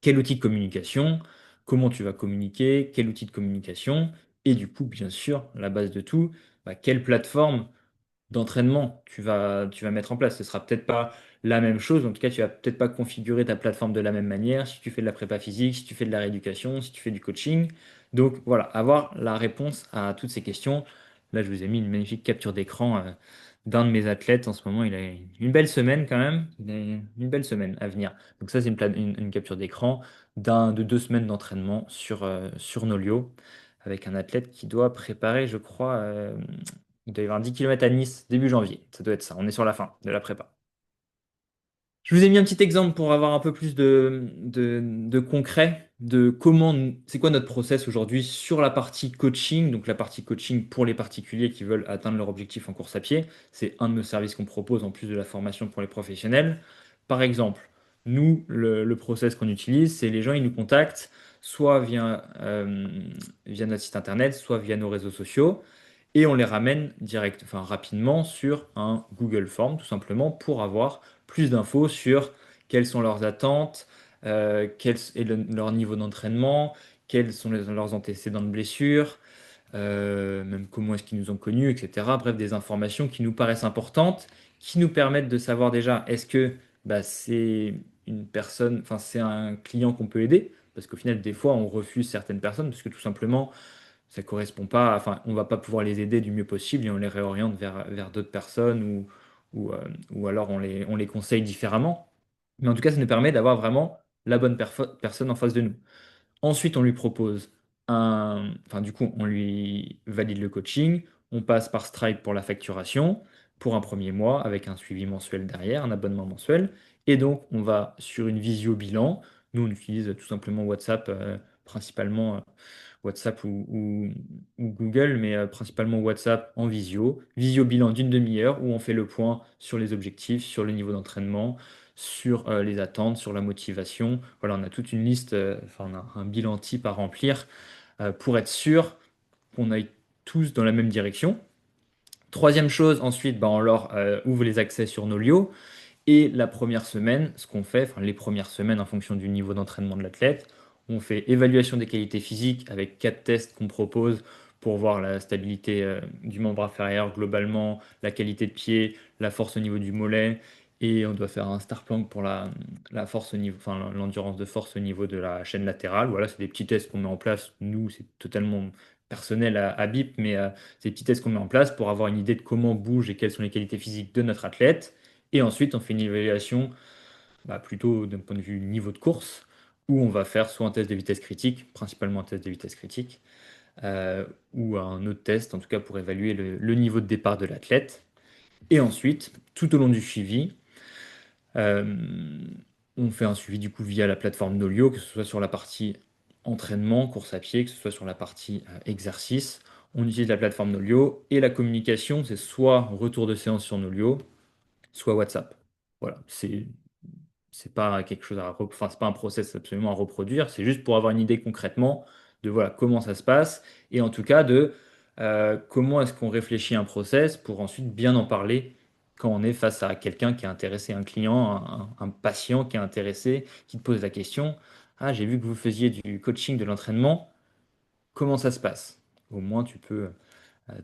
Quel outil de communication, comment tu vas communiquer, quel outil de communication, et du coup, bien sûr, la base de tout, bah, quelle plateforme d'entraînement tu vas mettre en place. Ce sera peut-être pas la même chose, en tout cas, tu vas peut-être pas configurer ta plateforme de la même manière si tu fais de la prépa physique, si tu fais de la rééducation, si tu fais du coaching. Donc voilà, avoir la réponse à toutes ces questions. Là, je vous ai mis une magnifique capture d'écran d'un de mes athlètes. En ce moment, il a une belle semaine quand même. Il a une belle semaine à venir. Donc ça, c'est une capture d'écran de 2 semaines d'entraînement sur Nolio avec un athlète qui doit préparer, je crois, il doit y avoir 10 km à Nice début janvier. Ça doit être ça. On est sur la fin de la prépa. Je vous ai mis un petit exemple pour avoir un peu plus de concret, de c'est quoi notre process aujourd'hui sur la partie coaching, donc la partie coaching pour les particuliers qui veulent atteindre leur objectif en course à pied. C'est un de nos services qu'on propose en plus de la formation pour les professionnels. Par exemple, nous, le process qu'on utilise, c'est les gens, ils nous contactent soit via notre site internet, soit via nos réseaux sociaux et on les ramène enfin rapidement sur un Google Form, tout simplement, pour avoir plus d'infos sur quelles sont leurs attentes, quel est leur niveau d'entraînement, quels sont leurs antécédents de blessures, même comment est-ce qu'ils nous ont connus, etc. Bref, des informations qui nous paraissent importantes, qui nous permettent de savoir déjà est-ce que bah, c'est une personne, enfin c'est un client qu'on peut aider, parce qu'au final, des fois, on refuse certaines personnes, parce que tout simplement, ça correspond pas, enfin, on va pas pouvoir les aider du mieux possible et on les réoriente vers d'autres personnes ou alors on les conseille différemment. Mais en tout cas, ça nous permet d'avoir vraiment la bonne personne en face de nous. Ensuite, on lui propose enfin, du coup, on lui valide le coaching. On passe par Stripe pour la facturation pour un premier mois avec un suivi mensuel derrière, un abonnement mensuel. Et donc, on va sur une visio bilan. Nous, on utilise tout simplement WhatsApp, principalement WhatsApp ou Google, mais principalement WhatsApp en visio. Visio bilan d'une demi-heure où on fait le point sur les objectifs, sur le niveau d'entraînement, sur les attentes, sur la motivation. Voilà, on a toute une liste, enfin, on a un bilan type à remplir pour être sûr qu'on aille tous dans la même direction. Troisième chose, ensuite, bah, on leur ouvre les accès sur Nolio. Et la première semaine, ce qu'on fait, enfin les premières semaines en fonction du niveau d'entraînement de l'athlète, on fait évaluation des qualités physiques avec 4 tests qu'on propose pour voir la stabilité du membre inférieur globalement, la qualité de pied, la force au niveau du mollet, et on doit faire un star plank pour la force au niveau, enfin l'endurance de force au niveau de la chaîne latérale. Voilà, c'est des petits tests qu'on met en place. Nous, c'est totalement personnel à BIP, mais c'est des petits tests qu'on met en place pour avoir une idée de comment bouge et quelles sont les qualités physiques de notre athlète. Et ensuite, on fait une évaluation bah, plutôt d'un point de vue niveau de course, où on va faire soit un test de vitesse critique, principalement un test de vitesse critique, euh, ou un autre test, en tout cas pour évaluer le niveau de départ de l'athlète. Et ensuite, tout au long du suivi, euh, on fait un suivi du coup via la plateforme Nolio, que ce soit sur la partie entraînement, course à pied, que ce soit sur la partie exercice. On utilise la plateforme Nolio et la communication, c'est soit retour de séance sur Nolio, soit WhatsApp. Voilà, c'est pas quelque chose enfin, c'est pas un process absolument à reproduire, c'est juste pour avoir une idée concrètement de voilà comment ça se passe et en tout cas de comment est-ce qu'on réfléchit un process pour ensuite bien en parler quand on est face à quelqu'un qui est intéressé, un client, un patient qui est intéressé, qui te pose la question. Ah, j'ai vu que vous faisiez du coaching, de l'entraînement. Comment ça se passe? Au moins, tu peux,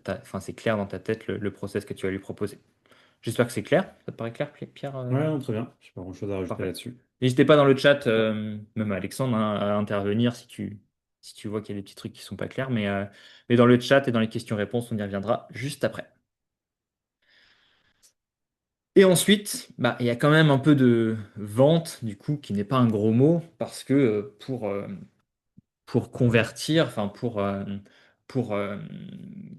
enfin, c'est clair dans ta tête le process que tu vas lui proposer. J'espère que c'est clair. Ça te paraît clair, Pierre? Ouais, non, très bien. Je n'ai pas grand-chose à rajouter Parfait. là-dessus. N'hésitez pas dans le chat, même Alexandre, hein, à intervenir si tu vois qu'il y a des petits trucs qui sont pas clairs. Mais dans le chat et dans les questions-réponses, on y reviendra juste après. Et ensuite, bah, il y a quand même un peu de vente, du coup, qui n'est pas un gros mot, parce que pour convertir, enfin pour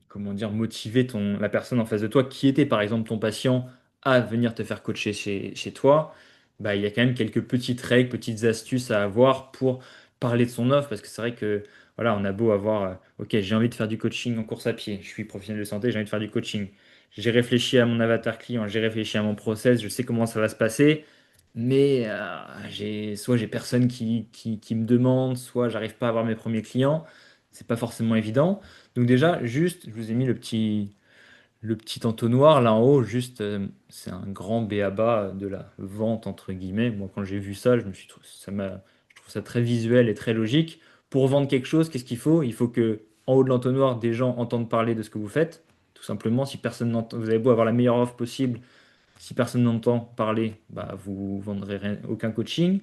comment dire, motiver la personne en face de toi, qui était par exemple ton patient, à venir te faire coacher chez toi, bah, il y a quand même quelques petites règles, petites astuces à avoir pour parler de son offre, parce que c'est vrai que voilà, on a beau avoir, ok, j'ai envie de faire du coaching en course à pied, je suis professionnel de santé, j'ai envie de faire du coaching. J'ai réfléchi à mon avatar client, j'ai réfléchi à mon process, je sais comment ça va se passer. Mais soit j'ai personne qui me demande, soit j'arrive pas à avoir mes premiers clients. C'est pas forcément évident. Donc déjà, juste, je vous ai mis le petit entonnoir là en haut, juste, c'est un grand b.a-ba de la vente, entre guillemets. Moi, quand j'ai vu ça, je trouve ça très visuel et très logique. Pour vendre quelque chose, qu'est-ce qu'il faut? Il faut que, en haut de l'entonnoir, des gens entendent parler de ce que vous faites. Tout simplement, si personne n'entend, vous avez beau avoir la meilleure offre possible, si personne n'entend parler, bah, vous ne vendrez aucun coaching.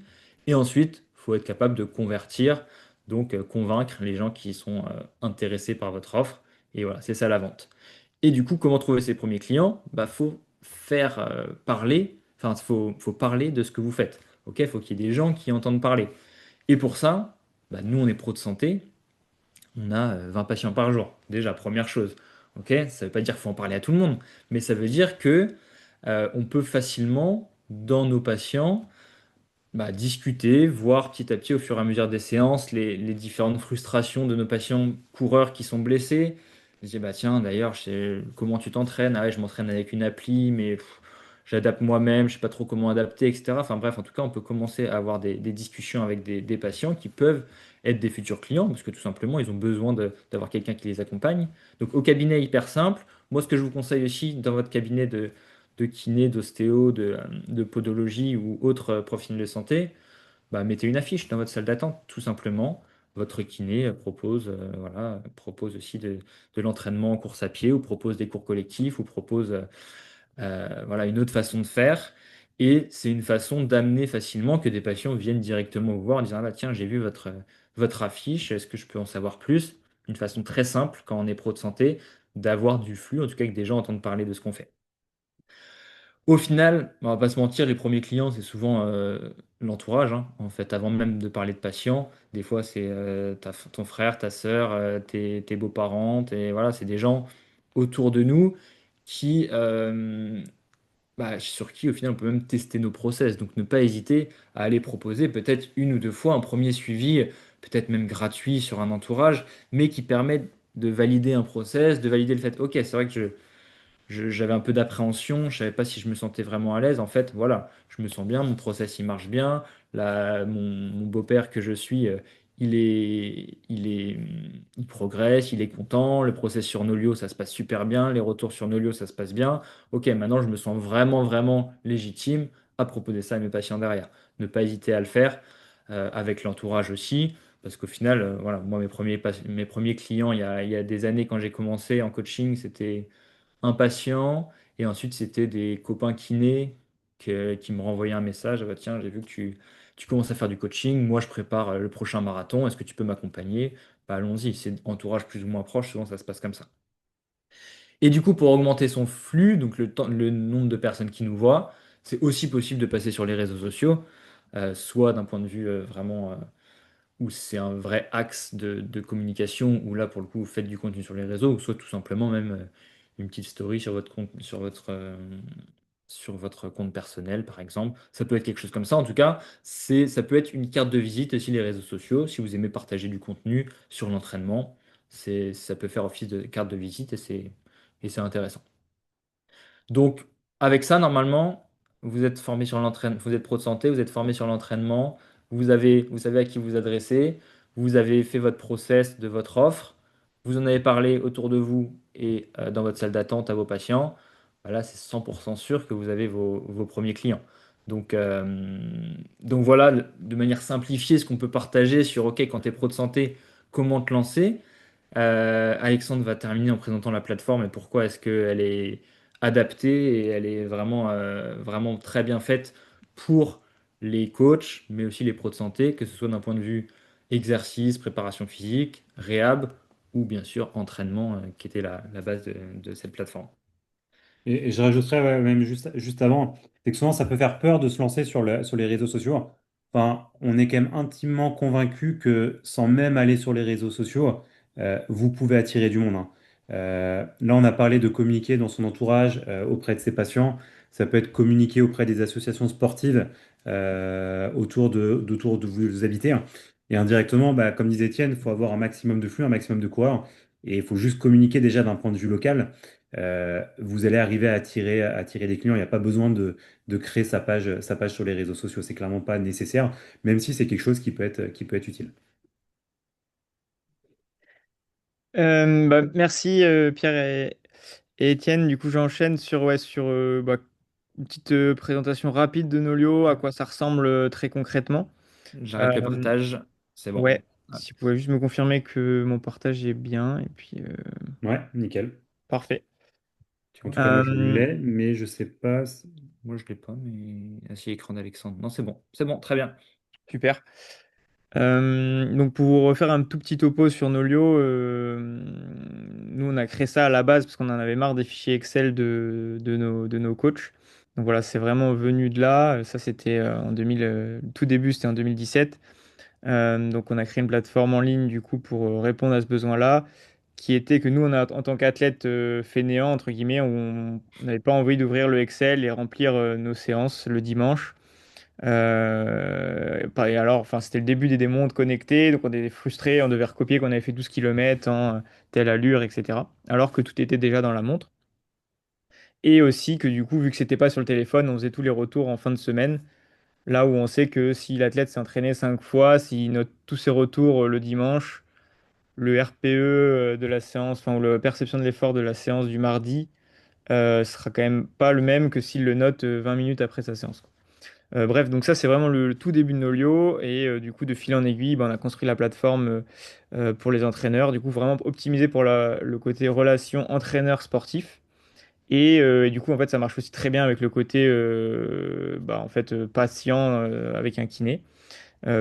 Et ensuite, il faut être capable de convertir, donc convaincre les gens qui sont intéressés par votre offre. Et voilà, c'est ça la vente. Et du coup, comment trouver ses premiers clients? Bah, faut faire parler, enfin, faut parler de ce que vous faites. Ok, faut qu'il y ait des gens qui entendent parler. Et pour ça, bah, nous, on est pro de santé, on a 20 patients par jour. Déjà, première chose. Ok, ça ne veut pas dire qu'il faut en parler à tout le monde, mais ça veut dire que on peut facilement, dans nos patients, bah, discuter, voir petit à petit au fur et à mesure des séances les différentes frustrations de nos patients coureurs qui sont blessés. Je dis, bah tiens, d'ailleurs, comment tu t'entraînes? Ah ouais, je m'entraîne avec une appli, mais j'adapte moi-même, je sais pas trop comment adapter, etc. Enfin bref, en tout cas, on peut commencer à avoir des discussions avec des patients qui peuvent être des futurs clients, parce que tout simplement, ils ont besoin d'avoir quelqu'un qui les accompagne. Donc au cabinet, hyper simple. Moi, ce que je vous conseille aussi dans votre cabinet de kiné, d'ostéo, de podologie ou autre professionnel de santé, bah, mettez une affiche dans votre salle d'attente, tout simplement. Votre kiné propose aussi de l'entraînement en course à pied, ou propose des cours collectifs, ou propose voilà, une autre façon de faire. Et c'est une façon d'amener facilement que des patients viennent directement vous voir en disant, ah bah tiens, j'ai vu votre affiche, est-ce que je peux en savoir plus? Une façon très simple, quand on est pro de santé, d'avoir du flux, en tout cas que des gens entendent parler de ce qu'on fait. Au final, on va pas se mentir, les premiers clients, c'est souvent l'entourage, hein. En fait, avant même de parler de patients, des fois, c'est ton frère, ta sœur, tes beaux-parents, voilà, c'est des gens autour de nous qui, sur qui, au final, on peut même tester nos process. Donc, ne pas hésiter à aller proposer peut-être une ou deux fois un premier suivi, peut-être même gratuit sur un entourage, mais qui permet de valider un process, de valider le fait, OK, c'est vrai que j'avais un peu d'appréhension, je savais pas si je me sentais vraiment à l'aise. En fait, voilà, je me sens bien, mon process il marche bien. Mon beau-père que je suis, il progresse, il est content. Le process sur Nolio, ça se passe super bien. Les retours sur Nolio, ça se passe bien. Ok, maintenant je me sens vraiment, vraiment légitime à proposer ça à mes patients derrière. Ne pas hésiter à le faire avec l'entourage aussi. Parce qu'au final, voilà, moi, mes premiers clients, il y a des années, quand j'ai commencé en coaching, c'était un patient, et ensuite c'était des copains kinés qui me renvoyaient un message, ah bah tiens, j'ai vu que tu commences à faire du coaching, moi je prépare le prochain marathon, est-ce que tu peux m'accompagner? Bah, allons-y, c'est entourage plus ou moins proche, souvent ça se passe comme ça. Et du coup, pour augmenter son flux, donc le nombre de personnes qui nous voient, c'est aussi possible de passer sur les réseaux sociaux, soit d'un point de vue vraiment où c'est un vrai axe de communication, où là, pour le coup, vous faites du contenu sur les réseaux, ou soit tout simplement même une petite story sur votre compte, sur votre compte personnel, par exemple. Ça peut être quelque chose comme ça. En tout cas, ça peut être une carte de visite aussi, les réseaux sociaux. Si vous aimez partager du contenu sur l'entraînement, ça peut faire office de carte de visite, et c'est intéressant. Donc, avec ça, normalement, vous êtes formé sur l'entraînement, vous êtes pro de santé, vous êtes formé sur l'entraînement, vous savez à qui vous adresser, vous avez fait votre process de votre offre, vous en avez parlé autour de vous et dans votre salle d'attente à vos patients. Bah là, c'est 100% sûr que vous avez vos premiers clients. Donc, donc voilà, de manière simplifiée, ce qu'on peut partager sur, OK, quand tu es pro de santé, comment te lancer? Alexandre va terminer en présentant la plateforme et pourquoi est-ce qu'elle est adaptée et elle est vraiment, vraiment très bien faite pour les coachs, mais aussi les pros de santé, que ce soit d'un point de vue exercice, préparation physique, réhab ou bien sûr entraînement, qui était la base de cette plateforme. Et je rajouterais ouais, même juste avant, c'est que souvent ça peut faire peur de se lancer sur les réseaux sociaux. Enfin, on est quand même intimement convaincu que sans même aller sur les réseaux sociaux, vous pouvez attirer du monde, hein. Là, on a parlé de communiquer dans son entourage auprès de ses patients. Ça peut être communiquer auprès des associations sportives autour de vous habitez, hein. Et indirectement, bah, comme disait Étienne, il faut avoir un maximum de flux, un maximum de coureurs. Et il faut juste communiquer déjà d'un point de vue local. Vous allez arriver à attirer des clients. Il n'y a pas besoin de créer sa page sur les réseaux sociaux. C'est clairement pas nécessaire, même si c'est quelque chose qui peut être utile. Bah, merci Pierre et Étienne. Du coup, j'enchaîne sur, ouais, sur bah, une petite présentation rapide de Nolio, à Ouais. quoi ça ressemble très concrètement. J'arrête le Euh, partage, c'est bon. ouais, Ouais. si vous pouvez juste me confirmer que mon partage est bien, et puis Ouais, nickel. parfait. En tout cas, moi je Euh, l'ai, mais je sais pas. Moi, je l'ai pas, mais. Ah, si, écran d'Alexandre. Non, c'est bon, très bien. super. Donc pour vous refaire un tout petit topo sur Nolio, nous on a créé ça à la base parce qu'on en avait marre des fichiers Excel de nos coachs. Donc voilà, c'est vraiment venu de là. Ça c'était en 2000, tout début c'était en 2017. Donc on a créé une plateforme en ligne du coup pour répondre à ce besoin-là, qui était que nous on a en tant qu'athlète fainéant entre guillemets, on n'avait pas envie d'ouvrir le Excel et remplir nos séances le dimanche. Et alors, enfin, c'était le début des montres connectées, donc on était frustrés, on devait recopier qu'on avait fait 12 kilomètres en telle allure, etc. Alors que tout était déjà dans la montre. Et aussi que du coup, vu que c'était pas sur le téléphone, on faisait tous les retours en fin de semaine. Là où on sait que si l'athlète s'est entraîné 5 fois, s'il note tous ses retours le dimanche, le RPE de la séance, enfin, ou la perception de l'effort de la séance du mardi, sera quand même pas le même que s'il le note 20 minutes après sa séance. Bref, donc ça c'est vraiment le tout début de Nolio et du coup de fil en aiguille, ben, on a construit la plateforme pour les entraîneurs, du coup vraiment optimisé pour le côté relation entraîneur sportif et du coup en fait ça marche aussi très bien avec le côté bah, en fait patient avec un kiné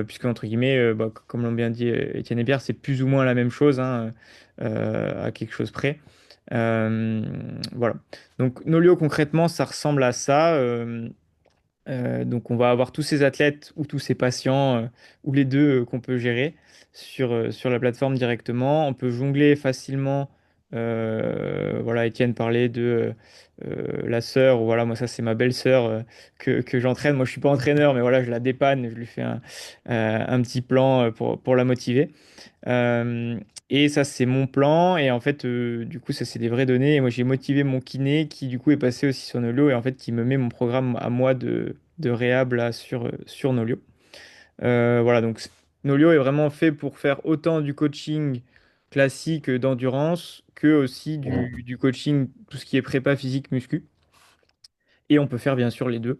puisque entre guillemets bah, comme l'ont bien dit Étienne et Pierre c'est plus ou moins la même chose hein, à quelque chose près. Euh, voilà. Donc Nolio concrètement ça ressemble à ça. Donc, on va avoir tous ces athlètes ou tous ces patients, ou les deux qu'on peut gérer sur la plateforme directement. On peut jongler facilement. Voilà, Étienne parlait de la sœur. Voilà, moi, ça, c'est ma belle-sœur que j'entraîne. Moi, je suis pas entraîneur, mais voilà, je la dépanne. Je lui fais un petit plan pour la motiver. Euh, et ça, c'est mon plan. Et en fait, du coup, ça, c'est des vraies données. Et moi, j'ai motivé mon kiné qui, du coup, est passé aussi sur Nolio et en fait, qui me met mon programme à moi de réhab là, sur Nolio. Voilà, donc Nolio est vraiment fait pour faire autant du coaching classique d'endurance que aussi du coaching, tout ce qui est prépa physique, muscu. Et on peut faire bien sûr les deux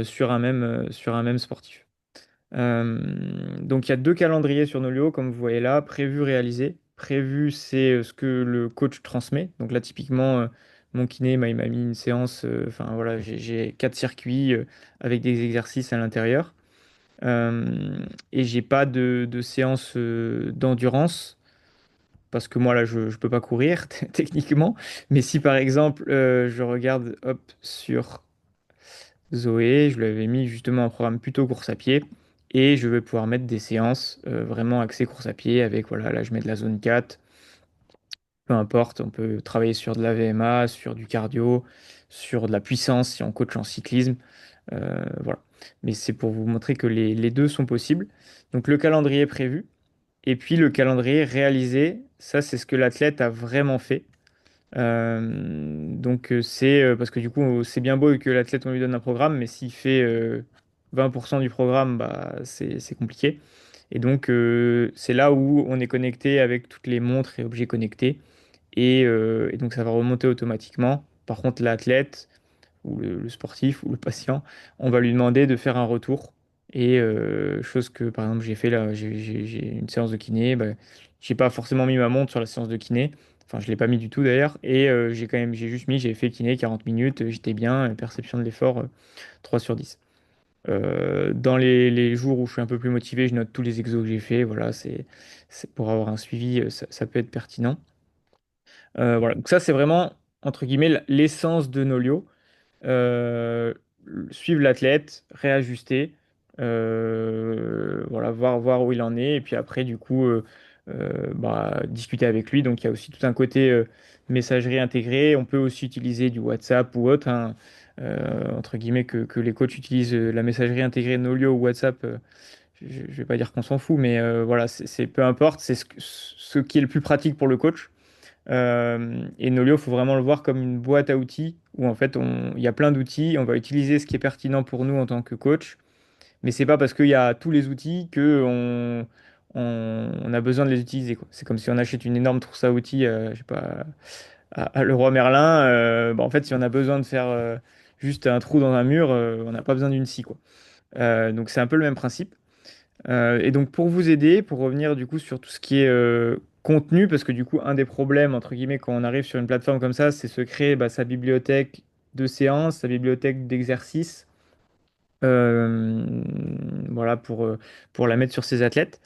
sur un même sportif. Donc il y a deux calendriers sur Nolio, comme vous voyez là, prévu, réalisé. Prévu, c'est ce que le coach transmet. Donc là, typiquement, mon kiné, il m'a mis une séance, enfin voilà, j'ai 4 circuits avec des exercices à l'intérieur. Et j'ai pas de séance d'endurance, parce que moi là, je ne peux pas courir techniquement. Mais si par exemple, je regarde hop, sur Zoé, je lui avais mis justement un programme plutôt course à pied et je vais pouvoir mettre des séances vraiment axées course à pied avec, voilà, là je mets de la zone 4, peu importe, on peut travailler sur de la VMA, sur du cardio, sur de la puissance si on coach en cyclisme, voilà. Mais c'est pour vous montrer que les deux sont possibles. Donc le calendrier prévu et puis le calendrier réalisé, ça c'est ce que l'athlète a vraiment fait. C'est parce que du coup c'est bien beau que l'athlète on lui donne un programme, mais s'il fait 20% du programme, bah, c'est compliqué. Et donc c'est là où on est connecté avec toutes les montres et objets connectés. Et donc ça va remonter automatiquement. Par contre l'athlète, ou le sportif ou le patient, on va lui demander de faire un retour. Et chose que, par exemple, j'ai fait là, j'ai une séance de kiné, bah, j'ai pas forcément mis ma montre sur la séance de kiné. Enfin, je l'ai pas mis du tout d'ailleurs. Et j'ai juste mis, j'ai fait kiné 40 minutes, j'étais bien, perception de l'effort 3 sur 10. Dans les jours où je suis un peu plus motivé, je note tous les exos que j'ai fait. Voilà, c'est pour avoir un suivi, ça peut être pertinent. Voilà, donc ça, c'est vraiment, entre guillemets, l'essence de Nolio. Euh, Suivre l'athlète, réajuster, voilà, voir où il en est, et puis après, du coup, bah, discuter avec lui. Donc, il y a aussi tout un côté messagerie intégrée. On peut aussi utiliser du WhatsApp ou autre, hein, entre guillemets, que les coachs utilisent la messagerie intégrée Nolio ou WhatsApp. Je vais pas dire qu'on s'en fout, mais voilà, peu importe, c'est ce qui est le plus pratique pour le coach. Et Nolio, il faut vraiment le voir comme une boîte à outils où en fait il y a plein d'outils, on va utiliser ce qui est pertinent pour nous en tant que coach, mais c'est pas parce qu'il y a tous les outils que on a besoin de les utiliser, quoi. C'est comme si on achète une énorme trousse à outils, je sais pas, à Leroy Merlin. Bah, en fait, si on a besoin de faire juste un trou dans un mur, on n'a pas besoin d'une scie, quoi. Donc c'est un peu le même principe. Et donc pour vous aider, pour revenir du coup sur tout ce qui est contenu, parce que du coup un des problèmes entre guillemets quand on arrive sur une plateforme comme ça, c'est se créer bah, sa bibliothèque de séances, sa bibliothèque d'exercices, euh, voilà pour la mettre sur ses athlètes.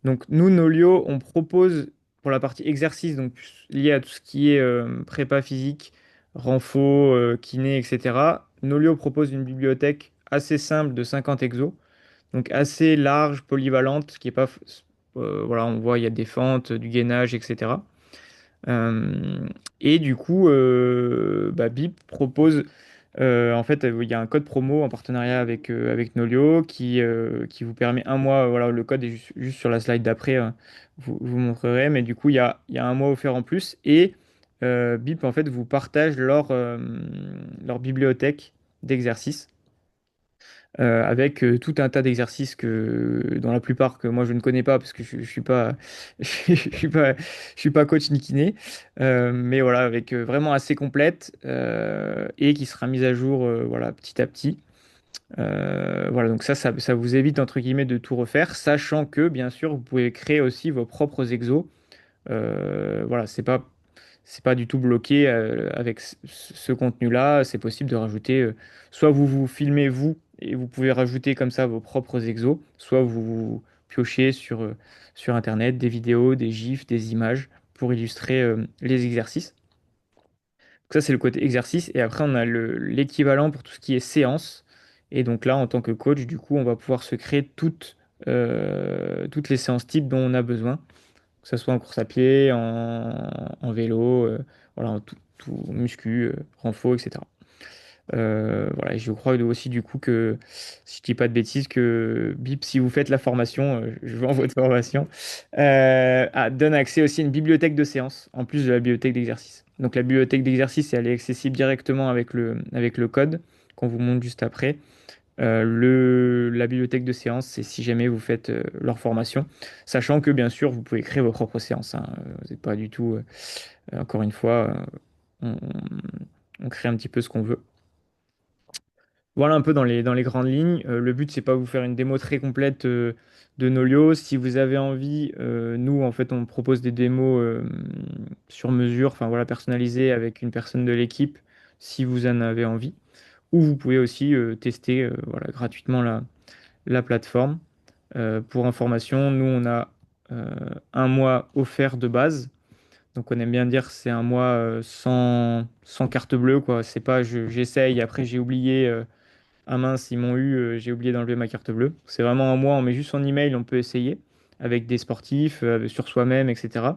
Donc nous, Nolio, on propose pour la partie exercice, donc lié à tout ce qui est prépa physique, renfo, kiné, etc. Nolio propose une bibliothèque assez simple de 50 exos, donc assez large, polyvalente, qui est pas, voilà, on voit il y a des fentes, du gainage, etc. Euh, et du coup, bah, BIP propose, en fait, il y a un code promo en partenariat avec Nolio qui vous permet un mois, voilà, le code est juste sur la slide d'après, vous montrerez, mais du coup, il y a un mois offert en plus, et BIP, en fait, vous partage leur bibliothèque d'exercices avec tout un tas d'exercices dont la plupart que moi je ne connais pas parce que je suis pas, je suis pas coach ni kiné, mais voilà, avec vraiment assez complète et qui sera mise à jour voilà, petit à petit. Voilà, donc ça vous évite entre guillemets de tout refaire, sachant que bien sûr vous pouvez créer aussi vos propres exos. Voilà, c'est pas du tout bloqué avec ce contenu-là. C'est possible de rajouter, soit vous vous filmez vous et vous pouvez rajouter comme ça vos propres exos, soit vous piochez sur Internet des vidéos, des gifs, des images pour illustrer les exercices. Donc ça, c'est le côté exercice. Et après, on a l'équivalent pour tout ce qui est séance. Et donc là, en tant que coach, du coup, on va pouvoir se créer toutes les séances types dont on a besoin, que ce soit en course à pied, en vélo, voilà, en tout muscu, renfo, etc. Voilà, et je crois aussi du coup que, si je dis pas de bêtises, que BIP, si vous faites la formation, je vends votre formation, donne accès aussi à une bibliothèque de séances, en plus de la bibliothèque d'exercice. Donc la bibliothèque d'exercice, elle est accessible directement avec le code qu'on vous montre juste après. La bibliothèque de séances, c'est si jamais vous faites leur formation, sachant que bien sûr, vous pouvez créer vos propres séances, hein. Vous n'êtes pas du tout, encore une fois, on crée un petit peu ce qu'on veut. Voilà un peu dans les grandes lignes. Le but, c'est pas vous faire une démo très complète de Nolio. Si vous avez envie, nous, en fait, on propose des démos sur mesure, enfin voilà, personnalisées avec une personne de l'équipe, si vous en avez envie. Ou vous pouvez aussi tester voilà, gratuitement la plateforme. Pour information, nous, on a euh, un mois offert de base. Donc, on aime bien dire c'est un mois sans carte bleue, quoi. C'est pas j'essaye, après j'ai oublié. Ah mince, ils m'ont eu, j'ai oublié d'enlever ma carte bleue. C'est vraiment un mois, on met juste son email, on peut essayer avec des sportifs, sur soi-même, etc.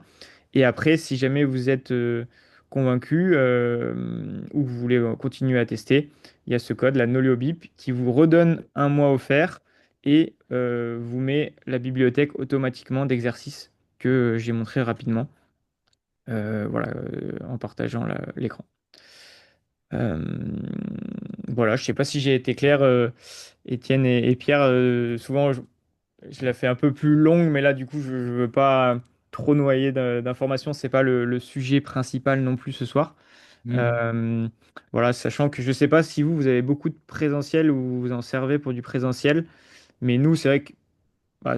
Et après, si jamais vous êtes convaincu ou vous voulez continuer à tester, il y a ce code, la NolioBip, qui vous redonne un mois offert et vous met la bibliothèque automatiquement d'exercices que j'ai montré rapidement, voilà, en partageant l'écran. Euh, voilà, je sais pas si j'ai été clair, Étienne et Pierre. Souvent, je la fais un peu plus longue, mais là, du coup, je ne veux pas trop noyer d'informations. C'est pas le sujet principal non plus ce soir. Hmm. Euh, voilà, sachant que je sais pas si vous avez beaucoup de présentiel ou vous vous en servez pour du présentiel, mais nous, c'est vrai que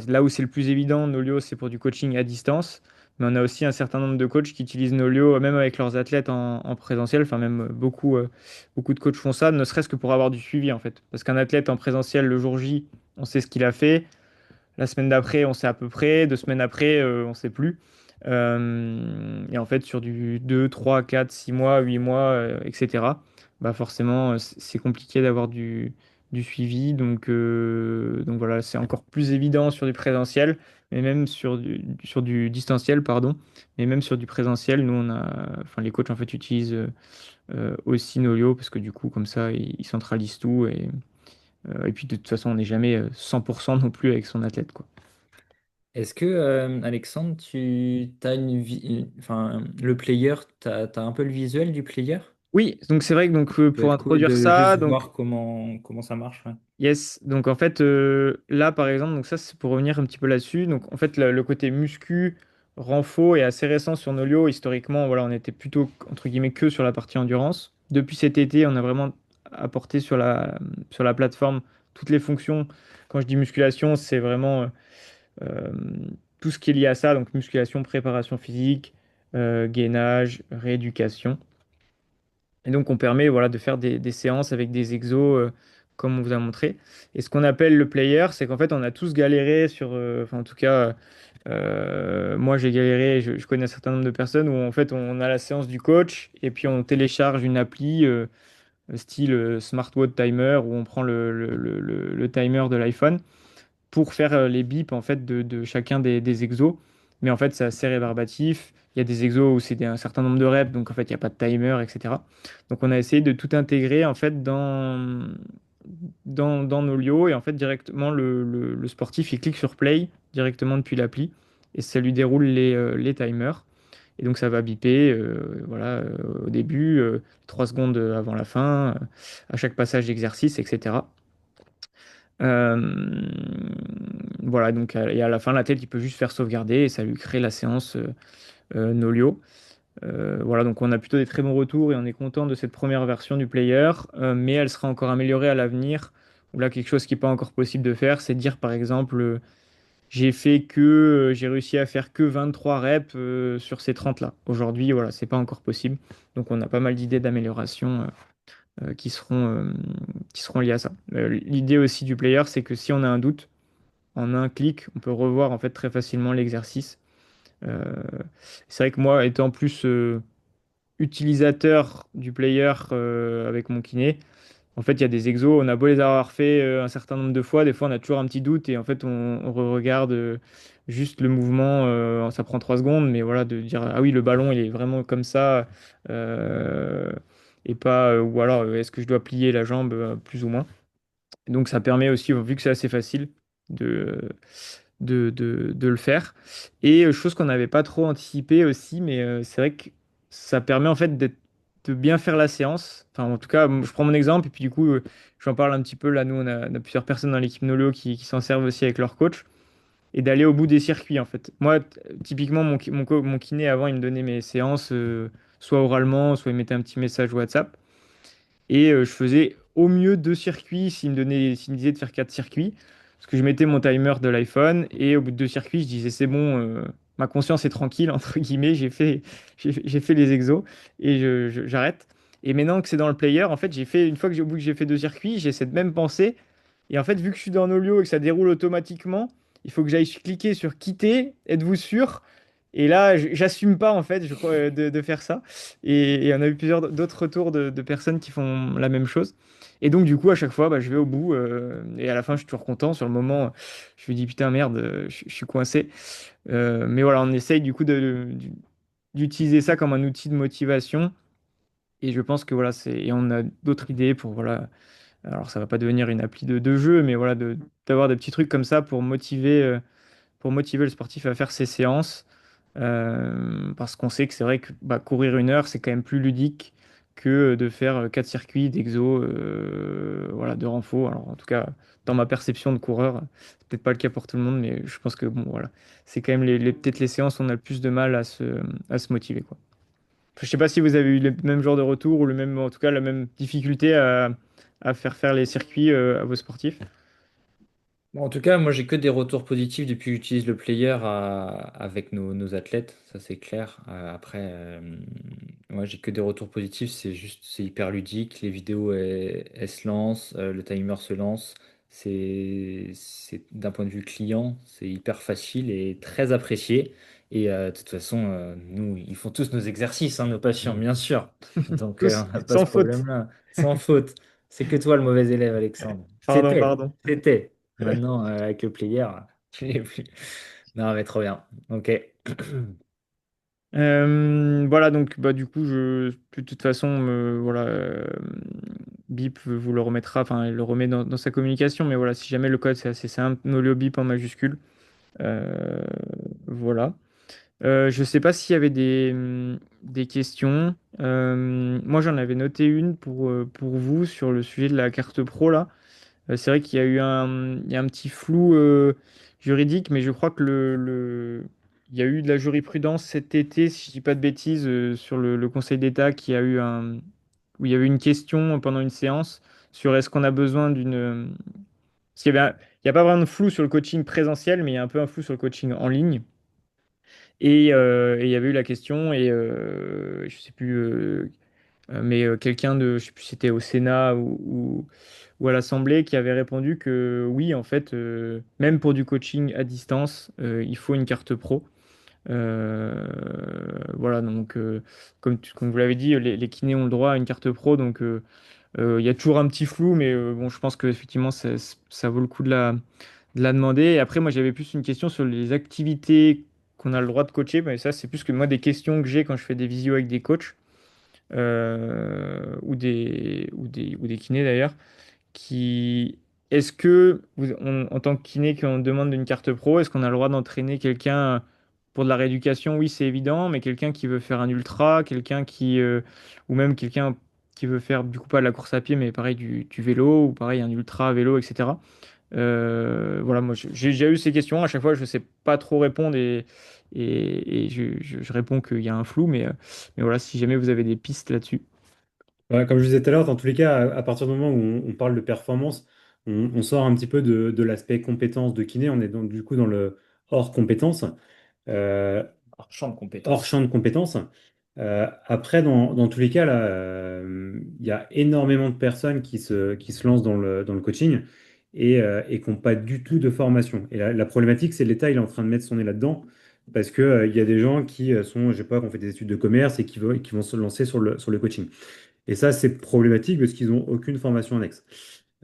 là où c'est le plus évident, Nolio, c'est pour du coaching à distance. Mais on a aussi un certain nombre de coachs qui utilisent Nolio, même avec leurs athlètes en présentiel. Enfin, même beaucoup de coachs font ça, ne serait-ce que pour avoir du suivi, en fait. Parce qu'un athlète en présentiel, le jour J, on sait ce qu'il a fait. La semaine d'après, on sait à peu près. 2 semaines après, on ne sait plus. Et en fait, sur du 2, 3, 4, 6 mois, 8 mois, etc., bah forcément, c'est compliqué d'avoir du suivi. Donc voilà, c'est encore plus évident sur du présentiel, mais même sur du distanciel, pardon. Mais même sur du présentiel, nous, enfin, les coachs, en fait, utilisent aussi Nolio, parce que du coup, comme ça, ils centralisent tout. Et puis, de toute façon, on n'est jamais 100% non plus avec son athlète, quoi. Est-ce que, Alexandre, tu as enfin, le player, tu as un peu le visuel du player? Oui, donc c'est vrai que donc, Ça peut pour être cool introduire de ça, juste donc voir comment ça marche. Ouais. yes, donc en fait là par exemple, donc ça c'est pour revenir un petit peu là-dessus. Donc en fait le côté muscu, renfo est assez récent sur Nolio. Historiquement, voilà, on était plutôt entre guillemets que sur la partie endurance. Depuis cet été, on a vraiment apporté sur la plateforme toutes les fonctions. Quand je dis musculation, c'est vraiment euh, tout ce qui est lié à ça, donc musculation, préparation physique, gainage, rééducation. Et donc, on permet voilà, de faire des séances avec des exos, comme on vous a montré. Et ce qu'on appelle le player, c'est qu'en fait, on a tous galéré enfin, en tout cas, moi, j'ai galéré, je connais un certain nombre de personnes où, en fait, on a la séance du coach et puis on télécharge une appli, style Smartwatch Timer, où on prend le timer de l'iPhone pour faire les bips en fait de chacun des exos. Mais en fait, c'est assez rébarbatif. Il y a des exos où c'est un certain nombre de reps, donc en fait, il n'y a pas de timer, etc. Donc on a essayé de tout intégrer en fait dans Nolio et en fait directement le sportif il clique sur play directement depuis l'appli et ça lui déroule les timers. Et donc ça va biper voilà, au début, 3 secondes avant la fin, à chaque passage d'exercice, etc. Euh, voilà, donc et à la fin, la tête, il peut juste faire sauvegarder et ça lui crée la séance Nolio. Voilà, donc on a plutôt des très bons retours et on est content de cette première version du player, mais elle sera encore améliorée à l'avenir. Ou là, quelque chose qui n'est pas encore possible de faire, c'est de dire par exemple, j'ai réussi à faire que 23 reps sur ces 30 là. Aujourd'hui, voilà, c'est pas encore possible. Donc on a pas mal d'idées d'amélioration euh, qui seront, euh, qui seront liées à ça. L'idée aussi du player, c'est que si on a un doute, en un clic, on peut revoir en fait très facilement l'exercice. Euh, c'est vrai que moi, étant plus utilisateur du player avec mon kiné, en fait, il y a des exos, on a beau les avoir fait un certain nombre de fois, des fois on a toujours un petit doute et en fait on regarde juste le mouvement, ça prend 3 secondes, mais voilà, de dire ah oui, le ballon il est vraiment comme ça, euh, et pas, ou alors est-ce que je dois plier la jambe plus ou moins. Donc ça permet aussi, vu que c'est assez facile, de le faire. Et chose qu'on n'avait pas trop anticipé aussi, mais c'est vrai que ça permet en fait de bien faire la séance. Enfin, en tout cas, je prends mon exemple et puis du coup, j'en parle un petit peu. Là, nous, on a plusieurs personnes dans l'équipe Nolo qui s'en servent aussi avec leur coach et d'aller au bout des circuits en fait. Moi, typiquement, mon kiné avant, il me donnait mes séances soit oralement, soit il mettait un petit message WhatsApp. Et je faisais au mieux 2 circuits s'il me disait de faire 4 circuits. Parce que je mettais mon timer de l'iPhone et au bout de 2 circuits, je disais c'est bon, ma conscience est tranquille, entre guillemets, j'ai fait les exos et j'arrête. Et maintenant que c'est dans le player, en fait, une fois que au bout que j'ai fait 2 circuits, j'ai cette même pensée. Et en fait, vu que je suis dans Nolio et que ça déroule automatiquement, il faut que j'aille cliquer sur quitter, êtes-vous sûr? Et là, j'assume pas en fait, je crois, de faire ça. Et on a eu plusieurs d'autres retours de personnes qui font la même chose. Et donc, du coup, à chaque fois, bah, je vais au bout. Et à la fin, je suis toujours content. Sur le moment, je me dis, putain, merde, je suis coincé. Mais voilà, on essaye du coup d'utiliser ça comme un outil de motivation. Et je pense que voilà, et on a d'autres idées pour, voilà, alors ça va pas devenir une appli de jeu, mais voilà, d'avoir des petits trucs comme ça pour motiver le sportif à faire ses séances. Parce qu'on sait que c'est vrai que bah, courir 1 heure, c'est quand même plus ludique que de faire 4 circuits d'exo, voilà, de renfo. Alors, en tout cas, dans ma perception de coureur, c'est peut-être pas le cas pour tout le monde, mais je pense que bon, voilà, c'est quand même peut-être les séances où on a le plus de mal à se motiver, quoi. Je sais pas si vous avez eu le même genre de retour ou le même, en tout cas, la même difficulté à faire les circuits à vos sportifs. Bon, en tout cas, moi j'ai que des retours positifs depuis que j'utilise le player avec nos athlètes, ça c'est clair. Après, moi j'ai que des retours positifs, c'est juste, c'est hyper ludique, les vidéos elles se lancent, le timer se lance, c'est d'un point de vue client, c'est hyper facile et très apprécié. Et de toute façon, nous, ils font tous nos exercices, hein, nos patients, bien sûr. Donc Tous, on n'a pas ce sans faute. problème-là, sans faute. C'est que toi le mauvais élève, Alexandre. Pardon, C'était, pardon. c'était. Maintenant, avec le player, tu l'es plus. Non, mais trop bien. Ok. Voilà, donc bah, du coup, de toute façon, voilà, Bip vous le remettra, enfin, il le remet dans sa communication, mais voilà, si jamais le code c'est assez simple, Nolio Bip en majuscule. Euh, voilà. Je sais pas s'il y avait des questions. Moi, j'en avais noté une pour vous sur le sujet de la carte pro là. C'est vrai qu'il y a eu il y a un petit flou juridique, mais je crois que il y a eu de la jurisprudence cet été, si je dis pas de bêtises, sur le Conseil d'État où il y avait une question pendant une séance sur est-ce qu'on a besoin parce il y a pas vraiment de flou sur le coaching présentiel, mais il y a un peu un flou sur le coaching en ligne. Et il y avait eu la question, et je sais plus, mais quelqu'un je sais plus si c'était au Sénat ou à l'Assemblée qui avait répondu que oui, en fait, même pour du coaching à distance, il faut une carte pro. Voilà, donc comme vous l'avez dit, les kinés ont le droit à une carte pro, donc il y a toujours un petit flou, mais bon, je pense qu'effectivement, ça vaut le coup de la demander. Et après, moi, j'avais plus une question sur les activités qu'on a le droit de coacher, mais ça, c'est plus que moi des questions que j'ai quand je fais des visios avec des coachs ou des kinés d'ailleurs qui est-ce que en tant que kiné qu'on demande une carte pro, est-ce qu'on a le droit d'entraîner quelqu'un pour de la rééducation? Oui, c'est évident, mais quelqu'un qui veut faire un ultra, quelqu'un ou même quelqu'un qui veut faire du coup pas de la course à pied, mais pareil du vélo ou pareil un ultra vélo, etc. Voilà, moi j'ai déjà eu ces questions. À chaque fois, je sais pas trop répondre et je réponds qu'il y a un flou, mais voilà, si jamais vous avez des pistes là-dessus. Ouais, comme je disais tout à l'heure, dans tous les cas, à partir du moment où on parle de performance, on sort un petit peu de l'aspect compétence de kiné, on est donc du coup dans le hors compétence. Euh, Hors champ de hors compétences. champ de compétences. Après, dans tous les cas, là, il y a énormément de personnes qui se lancent dans le coaching et qui n'ont pas du tout de formation. Et la problématique, c'est l'État, il est en train de mettre son nez là-dedans parce que, il y a des gens qui sont, je sais pas, qui ont fait des études de commerce et qui vont se lancer sur le coaching. Et ça, c'est problématique parce qu'ils n'ont aucune formation annexe.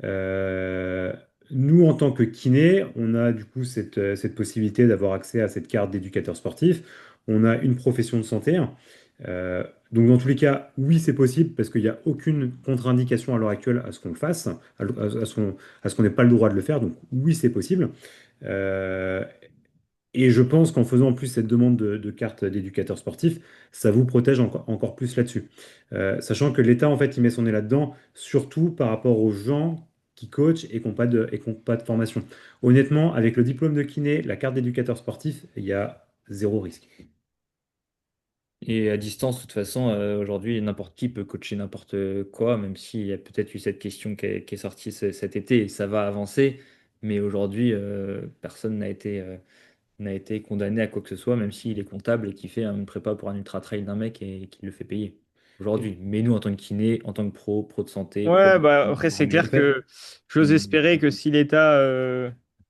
Euh, Nous, en tant que kiné, on a du coup cette possibilité d'avoir accès à cette carte d'éducateur sportif. On a une profession de santé. Donc, dans tous les cas, oui, c'est possible parce qu'il n'y a aucune contre-indication à l'heure actuelle à ce qu'on le fasse, à ce qu'on n'ait pas le droit de le faire. Donc, oui, c'est possible. Euh, et je pense qu'en faisant en plus cette demande de carte d'éducateur sportif, ça vous protège encore plus là-dessus. Sachant que l'État, en fait, il met son nez là-dedans, surtout par rapport aux gens qui coachent et qui n'ont pas de formation. Honnêtement, avec le diplôme de kiné, la carte d'éducateur sportif, il y a zéro risque. Et à distance, de toute façon, aujourd'hui, n'importe qui peut coacher n'importe quoi, même s'il y a peut-être eu cette question qui est sortie cet été et ça va avancer. Mais aujourd'hui, personne n'a été condamné à quoi que ce soit, même s'il est comptable et qu'il fait une prépa pour un ultra trail d'un mec et qu'il le fait payer. Aujourd'hui. Mais nous, en tant que kiné, en tant que pro de santé, pro Ouais, de bah après c'est En clair fait, que j'ose espérer que si l'État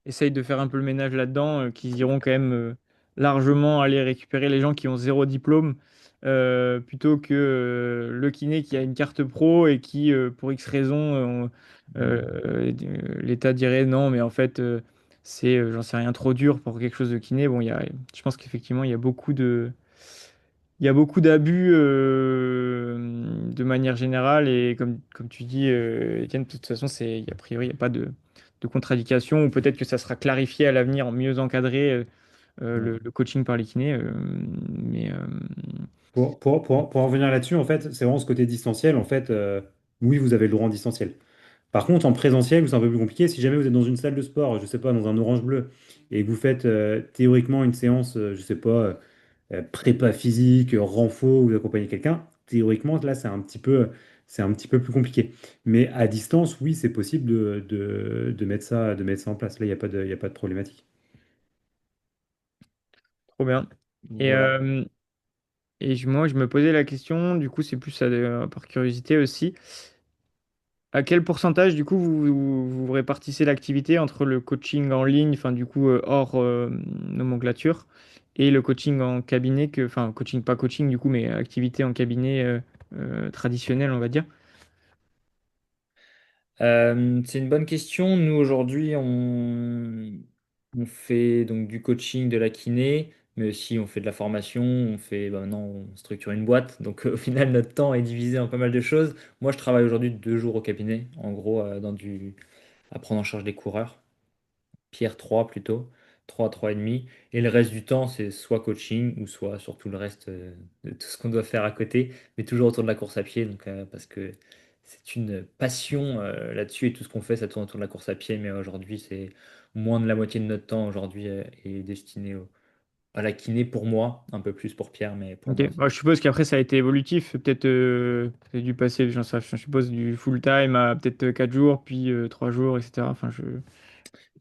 essaye de faire un peu le ménage là-dedans, qu'ils iront quand même largement aller récupérer les gens qui ont zéro diplôme, plutôt que le kiné qui a une carte pro et qui, pour X raison, l'État dirait non, mais en fait c'est, j'en sais rien, trop dur pour quelque chose de kiné. Bon, je pense qu'effectivement il y a beaucoup d'abus de manière générale et comme tu dis, Étienne, de toute façon, a priori, il n'y a pas de contre-indication ou peut-être que ça sera clarifié à l'avenir, mieux encadré le coaching par les kinés. Mais pour en revenir là-dessus, en fait, c'est vraiment ce côté distanciel. En fait, oui, vous avez le droit en distanciel. Par contre, en présentiel, où c'est un peu plus compliqué, si jamais vous êtes dans une salle de sport, je sais pas, dans un orange bleu, et que vous faites théoriquement une séance, je sais pas, prépa physique, renfo ou d'accompagner quelqu'un, théoriquement, là, c'est un petit peu plus compliqué. Mais à distance, oui, c'est possible de mettre ça en place. Là, il y a pas de problématique. Trop bien. Et, Voilà. euh, moi, je me posais la question, du coup, c'est plus par curiosité aussi. À quel pourcentage, du coup, vous répartissez l'activité entre le coaching en ligne, enfin, du coup, hors nomenclature, et le coaching en cabinet, enfin, coaching, pas coaching, du coup, mais activité en cabinet traditionnel, on va dire. C'est une bonne question. Nous, aujourd'hui, on fait donc du coaching, de la kiné, mais aussi on fait de la formation, on fait, bah, maintenant, on structure une boîte. Donc, au final, notre temps est divisé en pas mal de choses. Moi, je travaille aujourd'hui 2 jours au cabinet, en gros, à prendre en charge des coureurs. Pierre 3 plutôt, 3 et demi. Et le reste du temps, c'est soit coaching ou soit sur tout le reste de tout ce qu'on doit faire à côté, mais toujours autour de la course à pied, donc, parce que c'est une passion là-dessus et tout ce qu'on fait, ça tourne autour de la course à pied, mais aujourd'hui, c'est moins de la moitié de notre temps aujourd'hui est destiné à la kiné pour moi, un peu plus pour Pierre, mais pour Ok. moi, Bah, je suppose qu'après, ça a été évolutif. Peut-être c'est dû passer, je suppose, du full-time à peut-être 4 jours, puis 3 jours, etc. Enfin,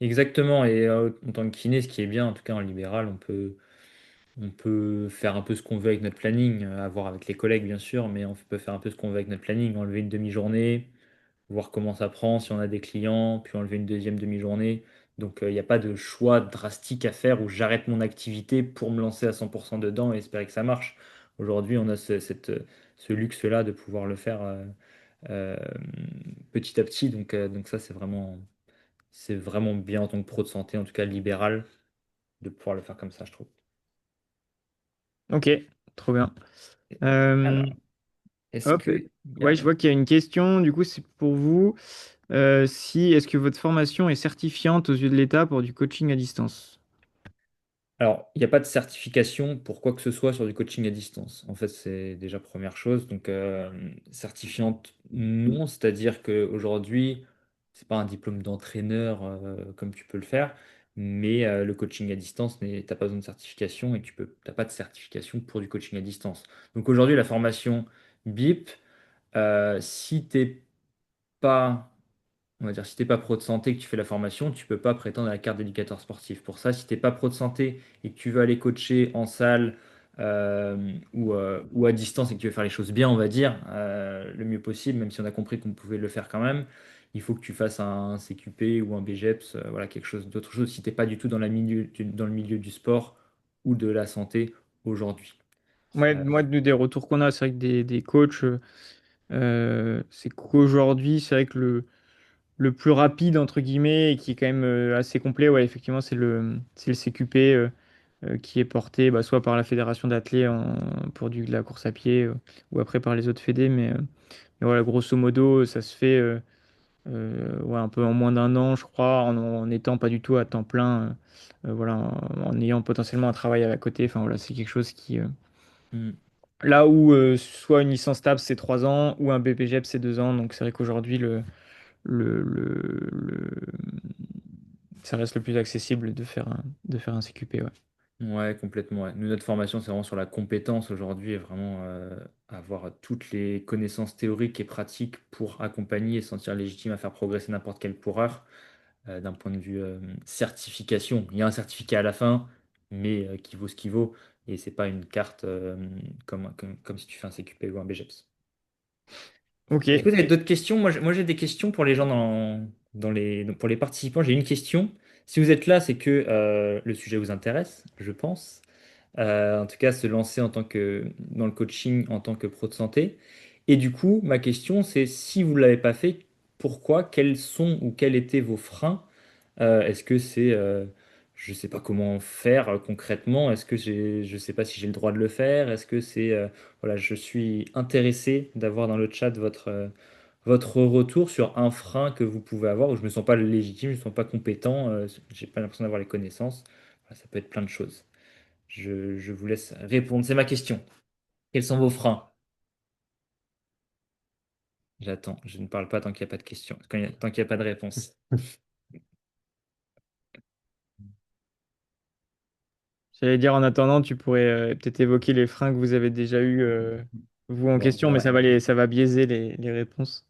exactement. Et en tant que kiné, ce qui est bien, en tout cas en libéral, on peut faire un peu ce qu'on veut avec notre planning, à voir avec les collègues bien sûr, mais on peut faire un peu ce qu'on veut avec notre planning, enlever une demi-journée, voir comment ça prend, si on a des clients, puis enlever une deuxième demi-journée. Donc il n'y a pas de choix drastique à faire où j'arrête mon activité pour me lancer à 100% dedans et espérer que ça marche. Aujourd'hui, on a ce luxe-là de pouvoir le faire euh, petit à petit. Donc ça, c'est vraiment bien en tant que pro de santé, en tout cas libéral, de pouvoir le faire comme ça, je trouve. ok, trop bien. Euh, Alors, est-ce hop, que... ouais, je vois qu'il y a une question. Du coup, c'est pour vous. Si, est-ce que votre formation est certifiante aux yeux de l'État pour du coaching à distance? Alors, il n'y a pas de certification pour quoi que ce soit sur du coaching à distance. En fait, c'est déjà première chose. Donc, certifiante, non. C'est-à-dire qu'aujourd'hui, c'est pas un diplôme d'entraîneur comme tu peux le faire, mais le coaching à distance, t'as pas besoin de certification et t'as pas de certification pour du coaching à distance. Donc, aujourd'hui, la formation BIP, si t'es pas on va dire, si t'es pas pro de santé et que tu fais la formation, tu peux pas prétendre à la carte d'éducateur sportif. Pour ça, si t'es pas pro de santé et que tu veux aller coacher en salle ou à distance et que tu veux faire les choses bien, on va dire, le mieux possible, même si on a compris qu'on pouvait le faire quand même, il faut que tu fasses un CQP ou un BGEPS, voilà, quelque chose d'autre chose si t'es pas du tout dans le milieu du sport ou de la santé aujourd'hui. Ouais, Euh, moi, des retours qu'on a, c'est vrai que des coachs, c'est qu'aujourd'hui, c'est vrai que le plus rapide, entre guillemets, et qui est quand même assez complet, ouais, effectivement, c'est le CQP qui est porté bah, soit par la fédération d'athlètes pour de la course à pied ou après par les autres fédés. Mais voilà, grosso modo, ça se fait ouais, un peu en moins d'un an, je crois, en étant pas du tout à temps plein, voilà, en ayant potentiellement un travail à côté. Enfin, voilà, c'est quelque chose qui. hmm. Là où soit une licence TAPS c'est 3 ans ou un BPGEP c'est 2 ans. Donc c'est vrai qu'aujourd'hui ça reste le plus accessible de faire un CQP. Ouais. Ouais, complètement. Ouais. Nous, notre formation, c'est vraiment sur la compétence aujourd'hui et vraiment avoir toutes les connaissances théoriques et pratiques pour accompagner et se sentir légitime à faire progresser n'importe quel coureur d'un point de vue certification. Il y a un certificat à la fin, mais qui vaut ce qu'il vaut et c'est pas une carte comme si tu fais un CQP ou un BGEPS. Ok. Est-ce que vous avez d'autres questions? Moi, j'ai des questions pour les gens pour les participants. J'ai une question. Si vous êtes là, c'est que le sujet vous intéresse, je pense. En tout cas, se lancer dans le coaching en tant que pro de santé. Et du coup, ma question, c'est si vous ne l'avez pas fait, pourquoi? Quels sont ou quels étaient vos freins? Est-ce que je ne sais pas comment faire concrètement? Je ne sais pas si j'ai le droit de le faire? Est-ce que voilà, je suis intéressé d'avoir dans le chat votre retour sur un frein que vous pouvez avoir où je ne me sens pas légitime, je ne me sens pas compétent, j'ai pas l'impression d'avoir les connaissances. Voilà, ça peut être plein de choses. Je vous laisse répondre. C'est ma question. Quels sont vos freins? J'attends. Je ne parle pas tant qu'il n'y a pas de question. Tant qu'il n'y a pas de réponse. J'allais dire en attendant, tu pourrais peut-être évoquer les freins que vous avez déjà eu vous en Bon, question, mais ouais. ça va biaiser les réponses.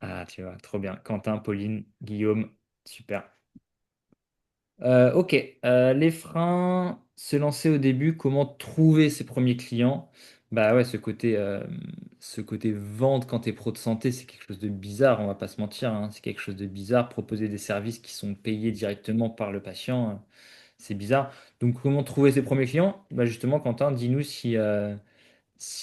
Ah, tu vois, trop bien. Quentin, Pauline, Guillaume, super. Ok, les freins, se lancer au début, comment trouver ses premiers clients? Bah ouais, ce côté vente quand tu es pro de santé, c'est quelque chose de bizarre, on va pas se mentir, hein. C'est quelque chose de bizarre. Proposer des services qui sont payés directement par le patient, c'est bizarre. Donc comment trouver ses premiers clients? Bah justement, Quentin, dis-nous si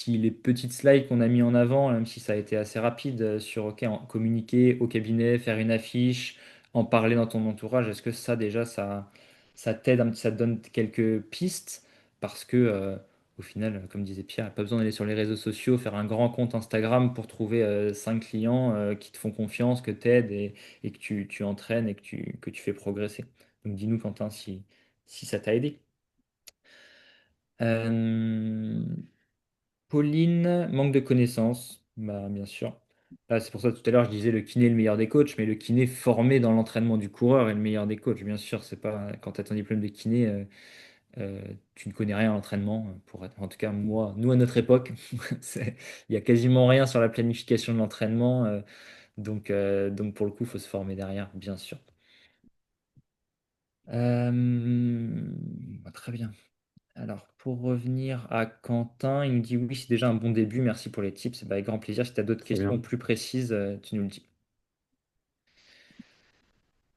les petites slides qu'on a mis en avant, même si ça a été assez rapide sur OK, communiquer au cabinet, faire une affiche, en parler dans ton entourage, est-ce que ça déjà ça t'aide, ça te donne quelques pistes parce que au final, comme disait Pierre, il n'y a pas besoin d'aller sur les réseaux sociaux, faire un grand compte Instagram pour trouver 5 clients qui te font confiance, que tu aides et que tu entraînes et que tu fais progresser. Donc dis-nous Quentin si ça t'a aidé. Euh, Pauline, manque de connaissances, bah, bien sûr. Là, c'est pour ça tout à l'heure je disais le kiné est le meilleur des coachs, mais le kiné formé dans l'entraînement du coureur est le meilleur des coachs. Bien sûr, c'est pas quand tu as ton diplôme de kiné, euh, tu ne connais rien à l'entraînement. En tout cas, moi, nous à notre époque, il y a quasiment rien sur la planification de l'entraînement. Donc pour le coup, il faut se former derrière, bien sûr. Bah, très bien. Alors, pour revenir à Quentin, il nous dit oui, c'est déjà un bon début, merci pour les tips. Bah, avec grand plaisir, si tu as d'autres Trop questions bien. plus précises, tu nous le dis.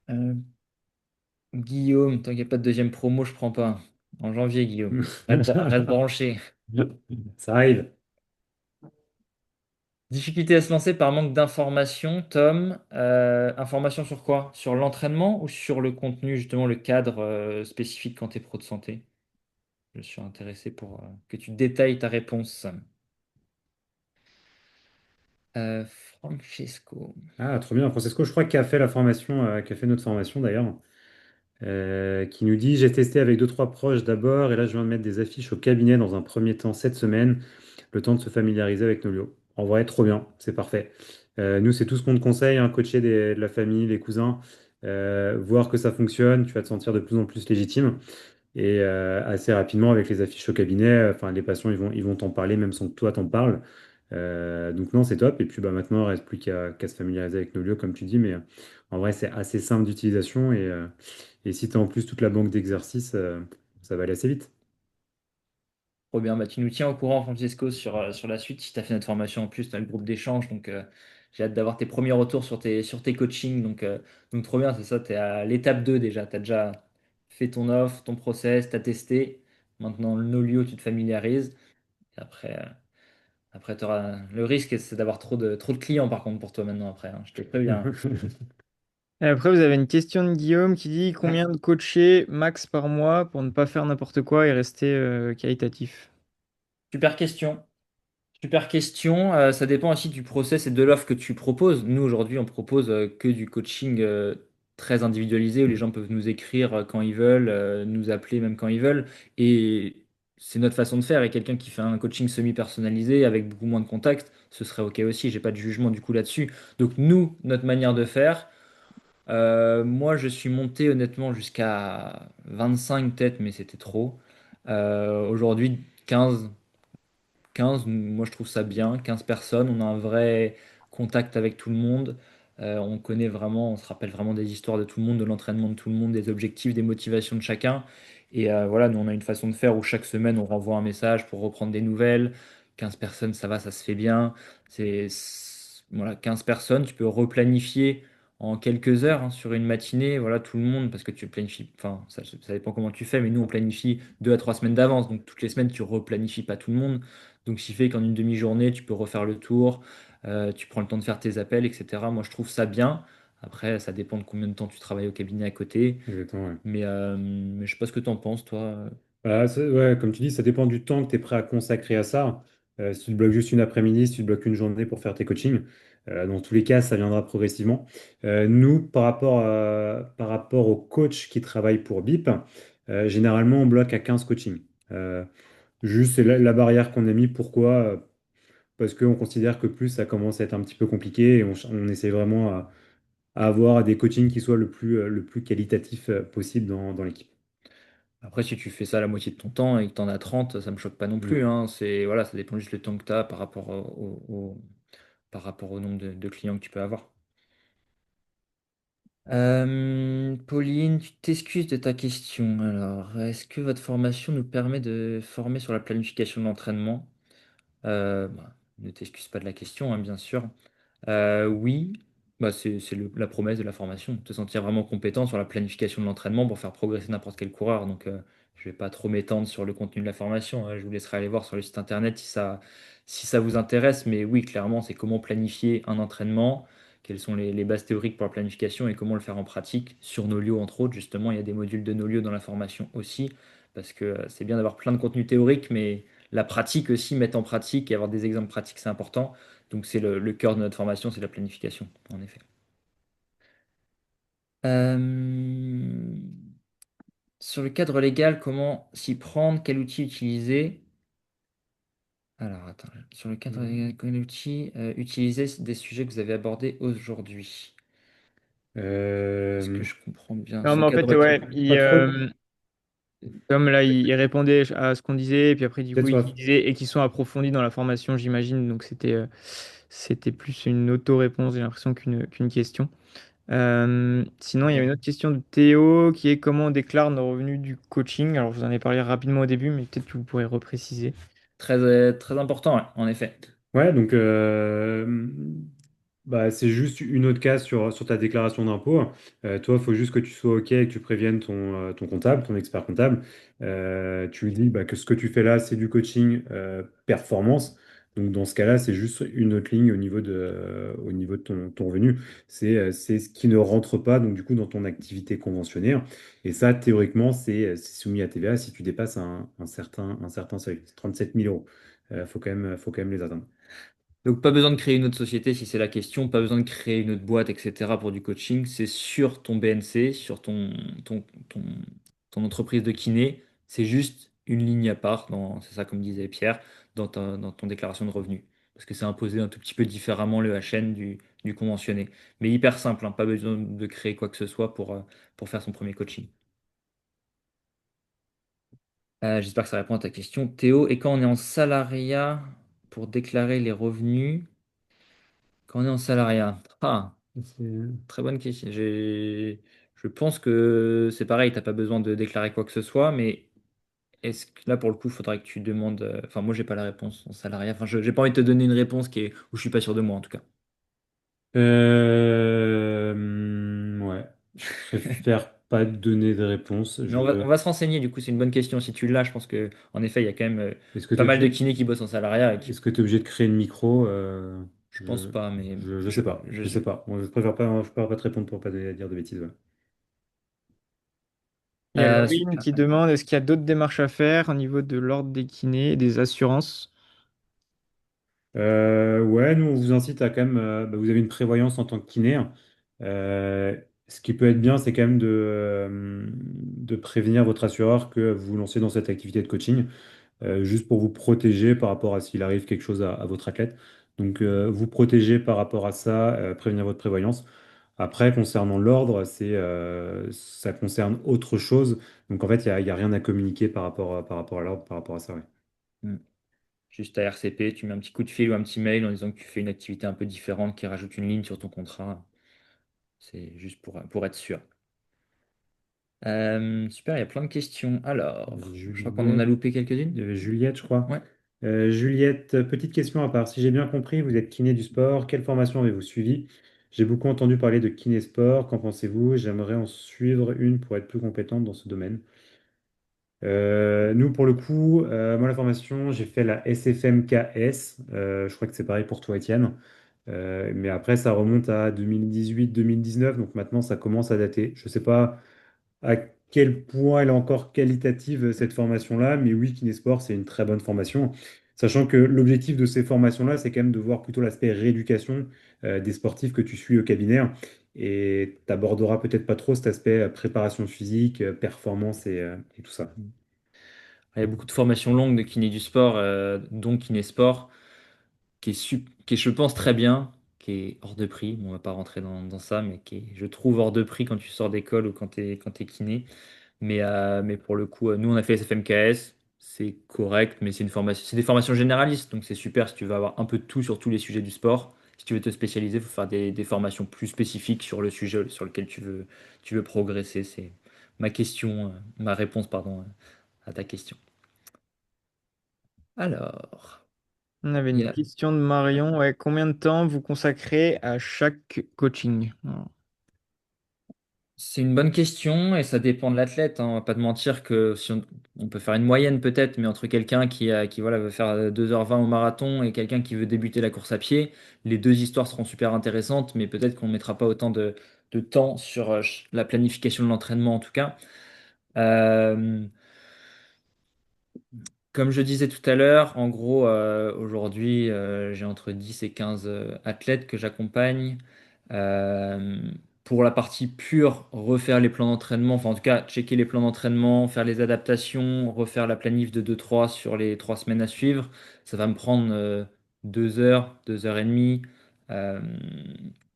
Euh, Guillaume, tant qu'il n'y a pas de deuxième promo, je prends pas. En janvier, Guillaume. Reste branché. Ça arrive. Difficulté à se lancer par manque d'informations, Tom. Information sur quoi? Sur l'entraînement ou sur le contenu, justement, le cadre spécifique quand tu es pro de santé? Je suis intéressé pour que tu détailles ta réponse. Francesco. Ah, trop bien. Francesco, je crois qu'il a fait la formation, qui a fait notre formation d'ailleurs, qui nous dit, j'ai testé avec deux, trois proches d'abord, et là je viens de mettre des affiches au cabinet dans un premier temps cette semaine, le temps de se familiariser avec nos lieux. En vrai, trop bien, c'est parfait. Nous, c'est tout ce qu'on te conseille, hein, coacher de la famille, les cousins, voir que ça fonctionne, tu vas te sentir de plus en plus légitime. Et assez rapidement, avec les affiches au cabinet, enfin, les patients, ils vont t'en parler, même sans que toi t'en parles. Donc non, c'est top. Et puis bah, maintenant, il ne reste plus qu'à se familiariser avec nos lieux, comme tu dis. Mais en vrai, c'est assez simple d'utilisation. Et si tu as en plus toute la banque d'exercices, ça va aller assez vite. Trop bien, bah, tu nous tiens au courant, Francesco, sur la suite. Si tu as fait notre formation en plus, tu as le groupe d'échange. Donc, j'ai hâte d'avoir tes premiers retours sur tes coachings. Donc trop bien, c'est ça. Tu es à l'étape 2 déjà. Tu as déjà fait ton offre, ton process, tu as testé. Maintenant, le Nolio, tu te familiarises. Et après le risque, c'est d'avoir trop de clients, par contre, pour toi maintenant, après, hein. Je te préviens. Et après, vous avez une question de Guillaume qui dit Ouais. combien de coachés max par mois pour ne pas faire n'importe quoi et rester qualitatif? Super question. Super question. Ça dépend aussi du process et de l'offre que tu proposes. Nous, aujourd'hui, on propose que du coaching très individualisé où les gens peuvent nous écrire quand ils veulent, nous appeler même quand ils veulent. Et c'est notre façon de faire. Et quelqu'un qui fait un coaching semi-personnalisé avec beaucoup moins de contacts, ce serait OK aussi. J'ai pas de jugement du coup là-dessus. Donc, nous, notre manière de faire, moi, je suis monté honnêtement jusqu'à 25 peut-être, mais c'était trop. Aujourd'hui, 15, moi je trouve ça bien, 15 personnes, on a un vrai contact avec tout le monde. On connaît vraiment, on se rappelle vraiment des histoires de tout le monde, de l'entraînement de tout le monde, des objectifs, des motivations de chacun. Et voilà, nous on a une façon de faire où chaque semaine on renvoie un message pour reprendre des nouvelles. 15 personnes, ça va, ça se fait bien. Voilà, 15 personnes, tu peux replanifier en quelques heures, hein, sur une matinée, voilà, tout le monde, parce que tu planifies, enfin, ça dépend comment tu fais, mais nous on planifie 2 à 3 semaines d'avance, donc toutes les semaines tu replanifies pas tout le monde. Donc, ce qui fait qu'en une demi-journée, tu peux refaire le tour, tu prends le temps de faire tes appels, etc. Moi, je trouve ça bien. Après, ça dépend de combien de temps tu travailles au cabinet à côté. Exactement, ouais. Mais je sais pas ce que tu en penses, toi. Bah, ouais, comme tu dis, ça dépend du temps que tu es prêt à consacrer à ça. Si tu te bloques juste une après-midi, si tu te bloques une journée pour faire tes coachings, dans tous les cas, ça viendra progressivement. Nous, par rapport aux coachs qui travaillent pour BIP, généralement, on bloque à 15 coachings. Juste, c'est la barrière qu'on a mis. Pourquoi? Parce qu'on considère que plus ça commence à être un petit peu compliqué et on essaie vraiment à avoir des coachings qui soient le plus qualitatif possible dans l'équipe. Après, si tu fais ça la moitié de ton temps et que tu en as 30, ça me choque pas non Mm. plus, hein. C'est, voilà, ça dépend juste le temps que tu as par rapport par rapport au nombre de clients que tu peux avoir. Pauline, tu t'excuses de ta question. Alors, est-ce que votre formation nous permet de former sur la planification de l'entraînement? Ne t'excuse pas de la question, hein, bien sûr. Oui, c'est la promesse de la formation, te sentir vraiment compétent sur la planification de l'entraînement pour faire progresser n'importe quel coureur. Donc, je ne vais pas trop m'étendre sur le contenu de la formation, hein. Je vous laisserai aller voir sur le site internet si ça vous intéresse. Mais oui, clairement, c'est comment planifier un entraînement, quelles sont les bases théoriques pour la planification et comment le faire en pratique sur Nolio, entre autres. Justement, il y a des modules de Nolio dans la formation aussi, parce que c'est bien d'avoir plein de contenu théorique, mais la pratique aussi, mettre en pratique et avoir des exemples pratiques, c'est important. Donc c'est le cœur de notre formation, c'est la planification, en effet. Euh, Sur le cadre légal, comment s'y prendre, quel outil utiliser? Alors, attends, sur le cadre légal, quel outil utiliser des sujets que vous avez abordés aujourd'hui? Est-ce que Euh, je comprends bien? Non, Sur mais le en fait, cadre ouais, Pas trop. comme là, il répondait à ce qu'on disait, et puis après, du Peut-être coup, il soit. disait, et qui sont approfondis dans la formation, j'imagine. Donc, c'était plus une auto-réponse, j'ai l'impression, qu'une question. Sinon, il y a une autre question de Théo qui est comment on déclare nos revenus du coaching. Alors, je vous en ai parlé rapidement au début, mais peut-être que vous pourrez repréciser. Très, très important, ouais, en effet. Ouais, donc bah, c'est juste une autre case sur ta déclaration d'impôt. Toi, il faut juste que tu sois OK et que tu préviennes ton comptable, ton expert comptable. Tu lui dis bah, que ce que tu fais là, c'est du coaching performance. Donc dans ce cas-là, c'est juste une autre ligne au niveau de ton revenu. C'est ce qui ne rentre pas donc, du coup, dans ton activité conventionnée. Et ça, théoriquement, c'est soumis à TVA si tu dépasses un certain seuil. C'est 37 000 euros. Faut quand même les atteindre. Donc, pas besoin de créer une autre société si c'est la question, pas besoin de créer une autre boîte, etc. pour du coaching. C'est sur ton BNC, sur ton, ton, ton entreprise de kiné. C'est juste une ligne à part, c'est ça comme disait Pierre, dans ton déclaration de revenus. Parce que c'est imposé un tout petit peu différemment le HN du conventionné. Mais hyper simple, hein, pas besoin de créer quoi que ce soit pour faire son premier coaching. J'espère que ça répond à ta question, Théo. Et quand on est en salariat pour déclarer les revenus, quand on est en salariat, très bonne question. Je pense que c'est pareil, t'as pas besoin de déclarer quoi que ce soit, mais est-ce que là, pour le coup, il faudrait que tu demandes. Enfin, moi, j'ai pas la réponse en salariat. Enfin, j'ai pas envie de te donner une réponse où je suis pas sûr de moi, en tout cas. Ouais, je préfère pas donner de réponse. Mais on va se renseigner, du coup, c'est une bonne question. Si tu l'as, je pense que en effet, il y a quand même Est-ce que tu pas es mal de obligé, kinés qui bossent en salariat est-ce que tu obligé de créer une micro? je pense pas, mais Je sais pas. Je sais pas. Moi, je préfère pas te répondre pour pas dire de bêtises. Ouais. Il y a Laurine Super. qui demande est-ce qu'il y a d'autres démarches à faire au niveau de l'ordre des kinés, et des assurances? Ouais, nous, on vous incite à quand même. Bah, vous avez une prévoyance en tant que kiné. Ce qui peut être bien, c'est quand même de prévenir votre assureur que vous vous lancez dans cette activité de coaching, juste pour vous protéger par rapport à s'il arrive quelque chose à votre athlète. Donc, vous protéger par rapport à ça, prévenir votre prévoyance. Après, concernant l'ordre, ça concerne autre chose. Donc, en fait, il y a rien à communiquer par rapport à l'ordre, par rapport à ça. Ouais. Hmm. Juste à RCP, tu mets un petit coup de fil ou un petit mail en disant que tu fais une activité un peu différente qui rajoute une ligne sur ton contrat. C'est juste pour être sûr. Super, il y a plein de questions. Alors, je crois qu'on en a Juliette, loupé quelques-unes. Juliette, je crois. Ouais. Juliette, petite question à part. Si j'ai bien compris, vous êtes kiné du sport. Quelle formation avez-vous suivi? J'ai beaucoup entendu parler de kiné sport. Qu'en pensez-vous? J'aimerais en suivre une pour être plus compétente dans ce domaine. Nous, pour le coup, moi, la formation, j'ai fait la SFMKS. Je crois que c'est pareil pour toi, Étienne. Mais après, ça remonte à 2018-2019. Donc maintenant, ça commence à dater. Je ne sais pas à quel point elle est encore qualitative, cette formation-là. Mais oui, Kinesport, c'est une très bonne formation. Sachant que l'objectif de ces formations-là, c'est quand même de voir plutôt l'aspect rééducation des sportifs que tu suis au cabinet. Et tu aborderas peut-être pas trop cet aspect préparation physique, performance et tout ça. Il y a beaucoup de formations longues de kiné du sport, dont kiné sport, qui est, je pense, très bien, qui est hors de prix. Bon, on va pas rentrer dans ça, mais qui est, je trouve, hors de prix quand tu sors d'école ou quand tu es kiné. Mais pour le coup, nous, on a fait SFMKS, c'est correct, mais c'est des formations généralistes, donc c'est super si tu veux avoir un peu de tout sur tous les sujets du sport. Si tu veux te spécialiser, il faut faire des formations plus spécifiques sur le sujet sur lequel tu veux progresser. C'est ma réponse, pardon, à ta question. Alors, On avait il y une a question de Marion. Ouais, combien de temps vous consacrez à chaque coaching? Voilà. C'est une bonne question et ça dépend de l'athlète, hein. On va pas te mentir que si on peut faire une moyenne peut-être, mais entre quelqu'un qui voilà, veut faire 2h20 au marathon et quelqu'un qui veut débuter la course à pied, les deux histoires seront super intéressantes, mais peut-être qu'on ne mettra pas autant de temps sur la planification de l'entraînement en tout cas. Euh, Comme je disais tout à l'heure, en gros, aujourd'hui, j'ai entre 10 et 15 athlètes que j'accompagne. Euh, pour la partie pure, refaire les plans d'entraînement, enfin en tout cas, checker les plans d'entraînement, faire les adaptations, refaire la planif de 2-3 sur les 3 semaines à suivre, ça va me prendre 2 heures, 2 heures et demie euh,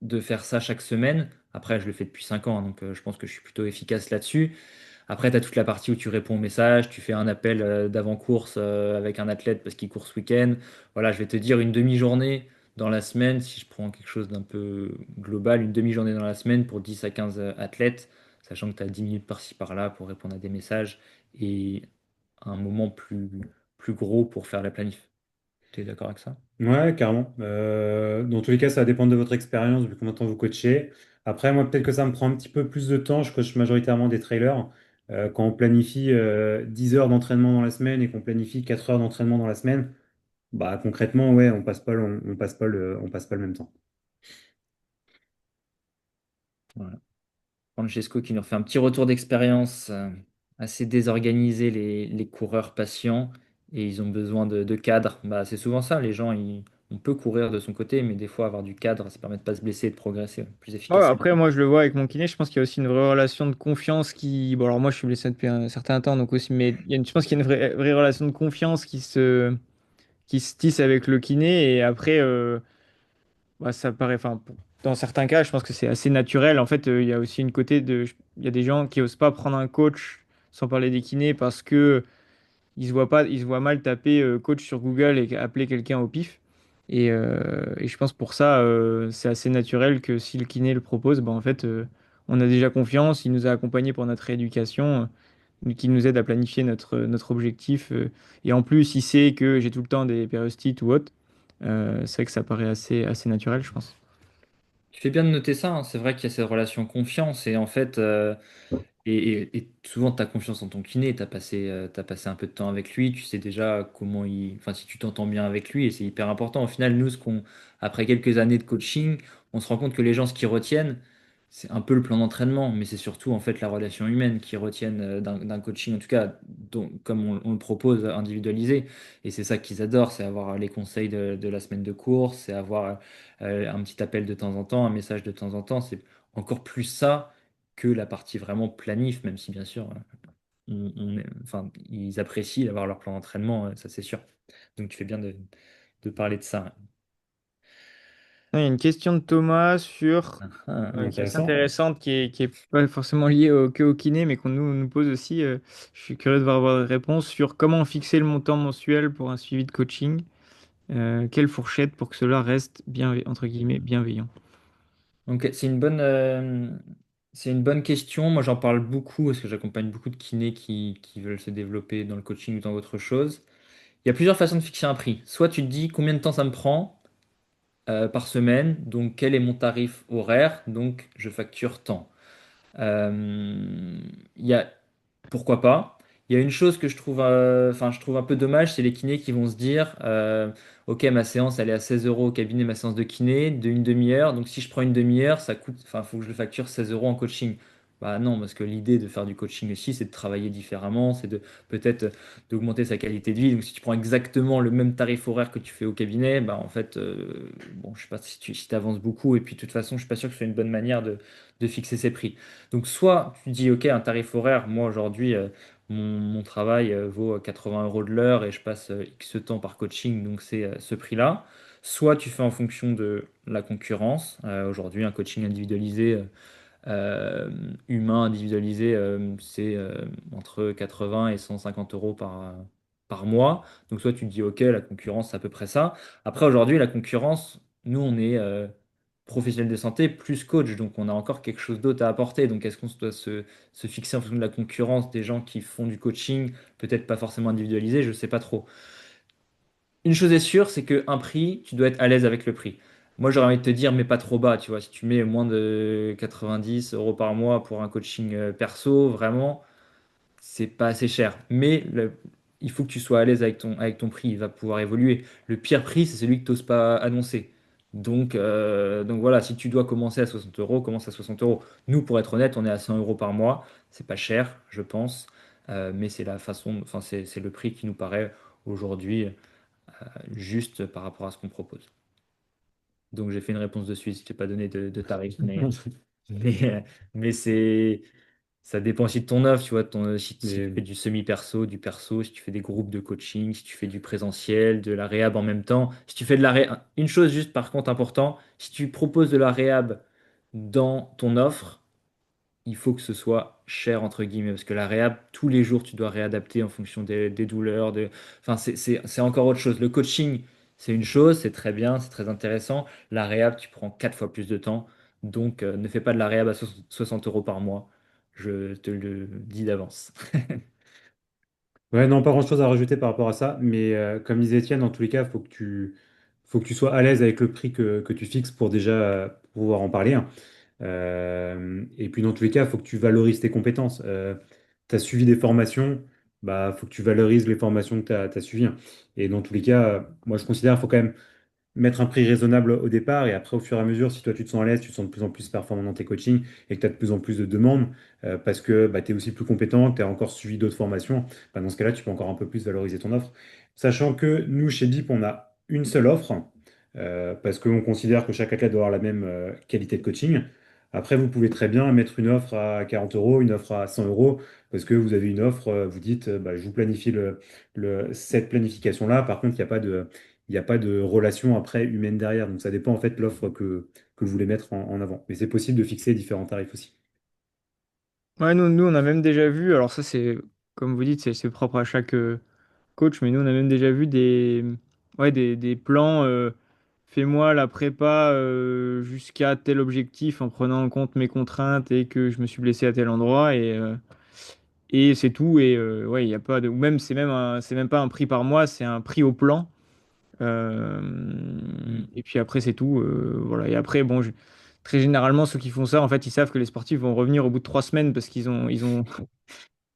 de faire ça chaque semaine. Après, je le fais depuis 5 ans, hein, donc je pense que je suis plutôt efficace là-dessus. Après, tu as toute la partie où tu réponds aux messages, tu fais un appel d'avant-course avec un athlète parce qu'il court ce week-end. Voilà, je vais te dire une demi-journée dans la semaine, si je prends quelque chose d'un peu global, une demi-journée dans la semaine pour 10 à 15 athlètes, sachant que tu as 10 minutes par-ci par-là pour répondre à des messages et un moment plus gros pour faire la planif. Tu es d'accord avec ça? Ouais, carrément. Dans tous les cas, ça va dépendre de votre expérience, vu combien de temps vous coachez. Après, moi, peut-être que ça me prend un petit peu plus de temps. Je coach majoritairement des trailers. Quand on planifie 10 heures d'entraînement dans la semaine et qu'on planifie 4 heures d'entraînement dans la semaine, bah concrètement, ouais, on passe pas le même temps. Voilà. Francesco qui nous refait un petit retour d'expérience assez désorganisé, les coureurs patients, et ils ont besoin de cadre. Bah, c'est souvent ça, on peut courir de son côté, mais des fois avoir du cadre, ça permet de pas se blesser et de progresser plus Ouais, efficacement. après, moi, je le vois avec mon kiné. Je pense qu'il y a aussi une vraie relation de confiance qui. Bon, alors moi, je suis blessé depuis un certain temps, donc aussi, mais je pense qu'il y a une vraie relation de confiance qui se tisse avec le kiné. Et après, bah, ça paraît. Enfin, dans certains cas, je pense que c'est assez naturel. En fait, il y a aussi une côté de. Il y a des gens qui osent pas prendre un coach, sans parler des kinés, parce que ils se voient pas, ils se voient mal taper coach sur Google et appeler quelqu'un au pif. Et je pense pour ça, c'est assez naturel que si le kiné le propose, ben en fait, on a déjà confiance, il nous a accompagnés pour notre rééducation, qui nous aide à planifier notre objectif. Et en plus, il sait que j'ai tout le temps des périostites ou autre. C'est vrai que ça paraît assez naturel, je pense. Tu fais bien de noter ça, hein. C'est vrai qu'il y a cette relation confiance, et en fait, et souvent, tu as confiance en ton kiné, t'as passé un peu de temps avec lui, tu sais déjà enfin, si tu t'entends bien avec lui, et c'est hyper important. Au final, nous, après quelques années de coaching, on se rend compte que les gens, ce qu'ils retiennent, c'est un peu le plan d'entraînement, mais c'est surtout en fait la relation humaine qui retiennent d'un coaching, en tout cas, comme on le propose, individualisé. Et c'est ça qu'ils adorent, c'est avoir les conseils de la semaine de course, c'est avoir un petit appel de temps en temps, un message de temps en temps. C'est encore plus ça que la partie vraiment planif, même si bien sûr, enfin, ils apprécient d'avoir leur plan d'entraînement, ça c'est sûr. Donc tu fais bien de parler de ça. Il y a une question de Thomas sur, Ah, qui est assez Intéressant. intéressante, qui est pas forcément liée que au kiné, mais qu'on nous pose aussi. Je suis curieux de voir votre réponse sur comment fixer le montant mensuel pour un suivi de coaching. Quelle fourchette pour que cela reste bien, entre guillemets, bienveillant? donc c'est une bonne question. Moi j'en parle beaucoup parce que j'accompagne beaucoup de kinés qui veulent se développer dans le coaching ou dans autre chose. Il y a plusieurs façons de fixer un prix. Soit tu te dis combien de temps ça me prend par semaine, donc quel est mon tarif horaire, donc je facture tant. Euh, Il y a, pourquoi pas? Il y a une chose que enfin, je trouve un peu dommage, c'est les kinés qui vont se dire, ok, ma séance, elle est à 16 euros au cabinet, ma séance de kiné, d'une demi-heure. Donc si je prends une demi-heure, ça coûte, enfin, faut que je le facture 16 euros en coaching. Bah non, parce que l'idée de faire du coaching aussi, c'est de travailler différemment, c'est de peut-être d'augmenter sa qualité de vie. Donc si tu prends exactement le même tarif horaire que tu fais au cabinet, bah en fait, bon, je sais pas si tu avances beaucoup, et puis de toute façon, je suis pas sûr que ce soit une bonne manière de fixer ses prix. Donc, soit tu dis, OK, un tarif horaire, moi aujourd'hui, mon travail vaut 80 euros de l'heure et je passe X temps par coaching, donc c'est ce prix-là. Soit tu fais en fonction de la concurrence. Aujourd'hui, un coaching individualisé euh, humain individualisé, c'est entre 80 et 150 euros par mois. Donc toi, tu te dis, OK, la concurrence, c'est à peu près ça. Après, aujourd'hui, la concurrence, nous, on est professionnel de santé plus coach, donc on a encore quelque chose d'autre à apporter. Donc est-ce qu'on doit se fixer en fonction de la concurrence des gens qui font du coaching, peut-être pas forcément individualisé, je sais pas trop. Une chose est sûre, c'est qu'un prix, tu dois être à l'aise avec le prix. Moi, j'aurais envie de te dire, mais pas trop bas, tu vois. Si tu mets moins de 90 euros par mois pour un coaching perso, vraiment, c'est pas assez cher. Mais il faut que tu sois à l'aise avec ton prix. Il va pouvoir évoluer. Le pire prix, c'est celui que tu n'oses pas annoncer. Donc voilà, si tu dois commencer à 60 euros, commence à 60 euros. Nous, pour être honnête, on est à 100 euros par mois. C'est pas cher, je pense. Mais c'est la façon, enfin, c'est le prix qui nous paraît aujourd'hui juste par rapport à ce qu'on propose. Donc j'ai fait une réponse de suite, je t'ai pas donné de tarif, mais, mais ça dépend aussi de ton offre, tu vois, si tu Mais fais du semi-perso, du perso, si tu fais des groupes de coaching, si tu fais du présentiel, de la réhab en même temps, si tu fais de la réhab, une chose juste par contre important, si tu proposes de la réhab dans ton offre, il faut que ce soit cher, entre guillemets, parce que la réhab, tous les jours, tu dois réadapter en fonction des douleurs. Enfin, c'est encore autre chose. Le coaching, c'est une chose, c'est très bien, c'est très intéressant. La réhab, tu prends 4 fois plus de temps. Donc, ne fais pas de la réhab à 60 euros par mois. Je te le dis d'avance. ouais, non, pas grand-chose à rajouter par rapport à ça, mais comme disait Étienne, dans tous les cas, faut que tu sois à l'aise avec le prix que tu fixes pour déjà pouvoir en parler, hein. Et puis dans tous les cas, il faut que tu valorises tes compétences. Tu as suivi des formations, bah, faut que tu valorises les formations que tu as suivies, hein. Et dans tous les cas, moi je considère qu'il faut quand même mettre un prix raisonnable au départ et après au fur et à mesure, si toi tu te sens à l'aise, tu te sens de plus en plus performant dans tes coachings et que tu as de plus en plus de demandes parce que bah, tu es aussi plus compétent, tu as encore suivi d'autres formations, bah, dans ce cas-là, tu peux encore un peu plus valoriser ton offre. Sachant que nous, chez BIP, on a une seule offre parce qu'on considère que chaque athlète doit avoir la même qualité de coaching. Après, vous pouvez très bien mettre une offre à 40 euros, une offre à 100 euros, parce que vous avez une offre, vous dites, bah, je vous planifie cette planification-là. Par contre, il n'y a pas de relation après humaine derrière. Donc ça dépend en fait de l'offre que vous voulez mettre en avant. Mais c'est possible de fixer différents tarifs aussi. Ouais, nous, on a même déjà vu, alors ça, c'est, comme vous dites, c'est propre à chaque coach, mais nous, on a même déjà vu ouais, des plans. Fais-moi la prépa jusqu'à tel objectif en prenant en compte mes contraintes et que je me suis blessé à tel endroit et c'est tout. Et ouais, il y a pas de. Ou même, c'est même pas un prix par mois, c'est un prix au plan. Euh, Mm. et puis après, c'est tout. Voilà. Et après, bon, très généralement, ceux qui font ça, en fait, ils savent que les sportifs vont revenir au bout de 3 semaines parce ils ont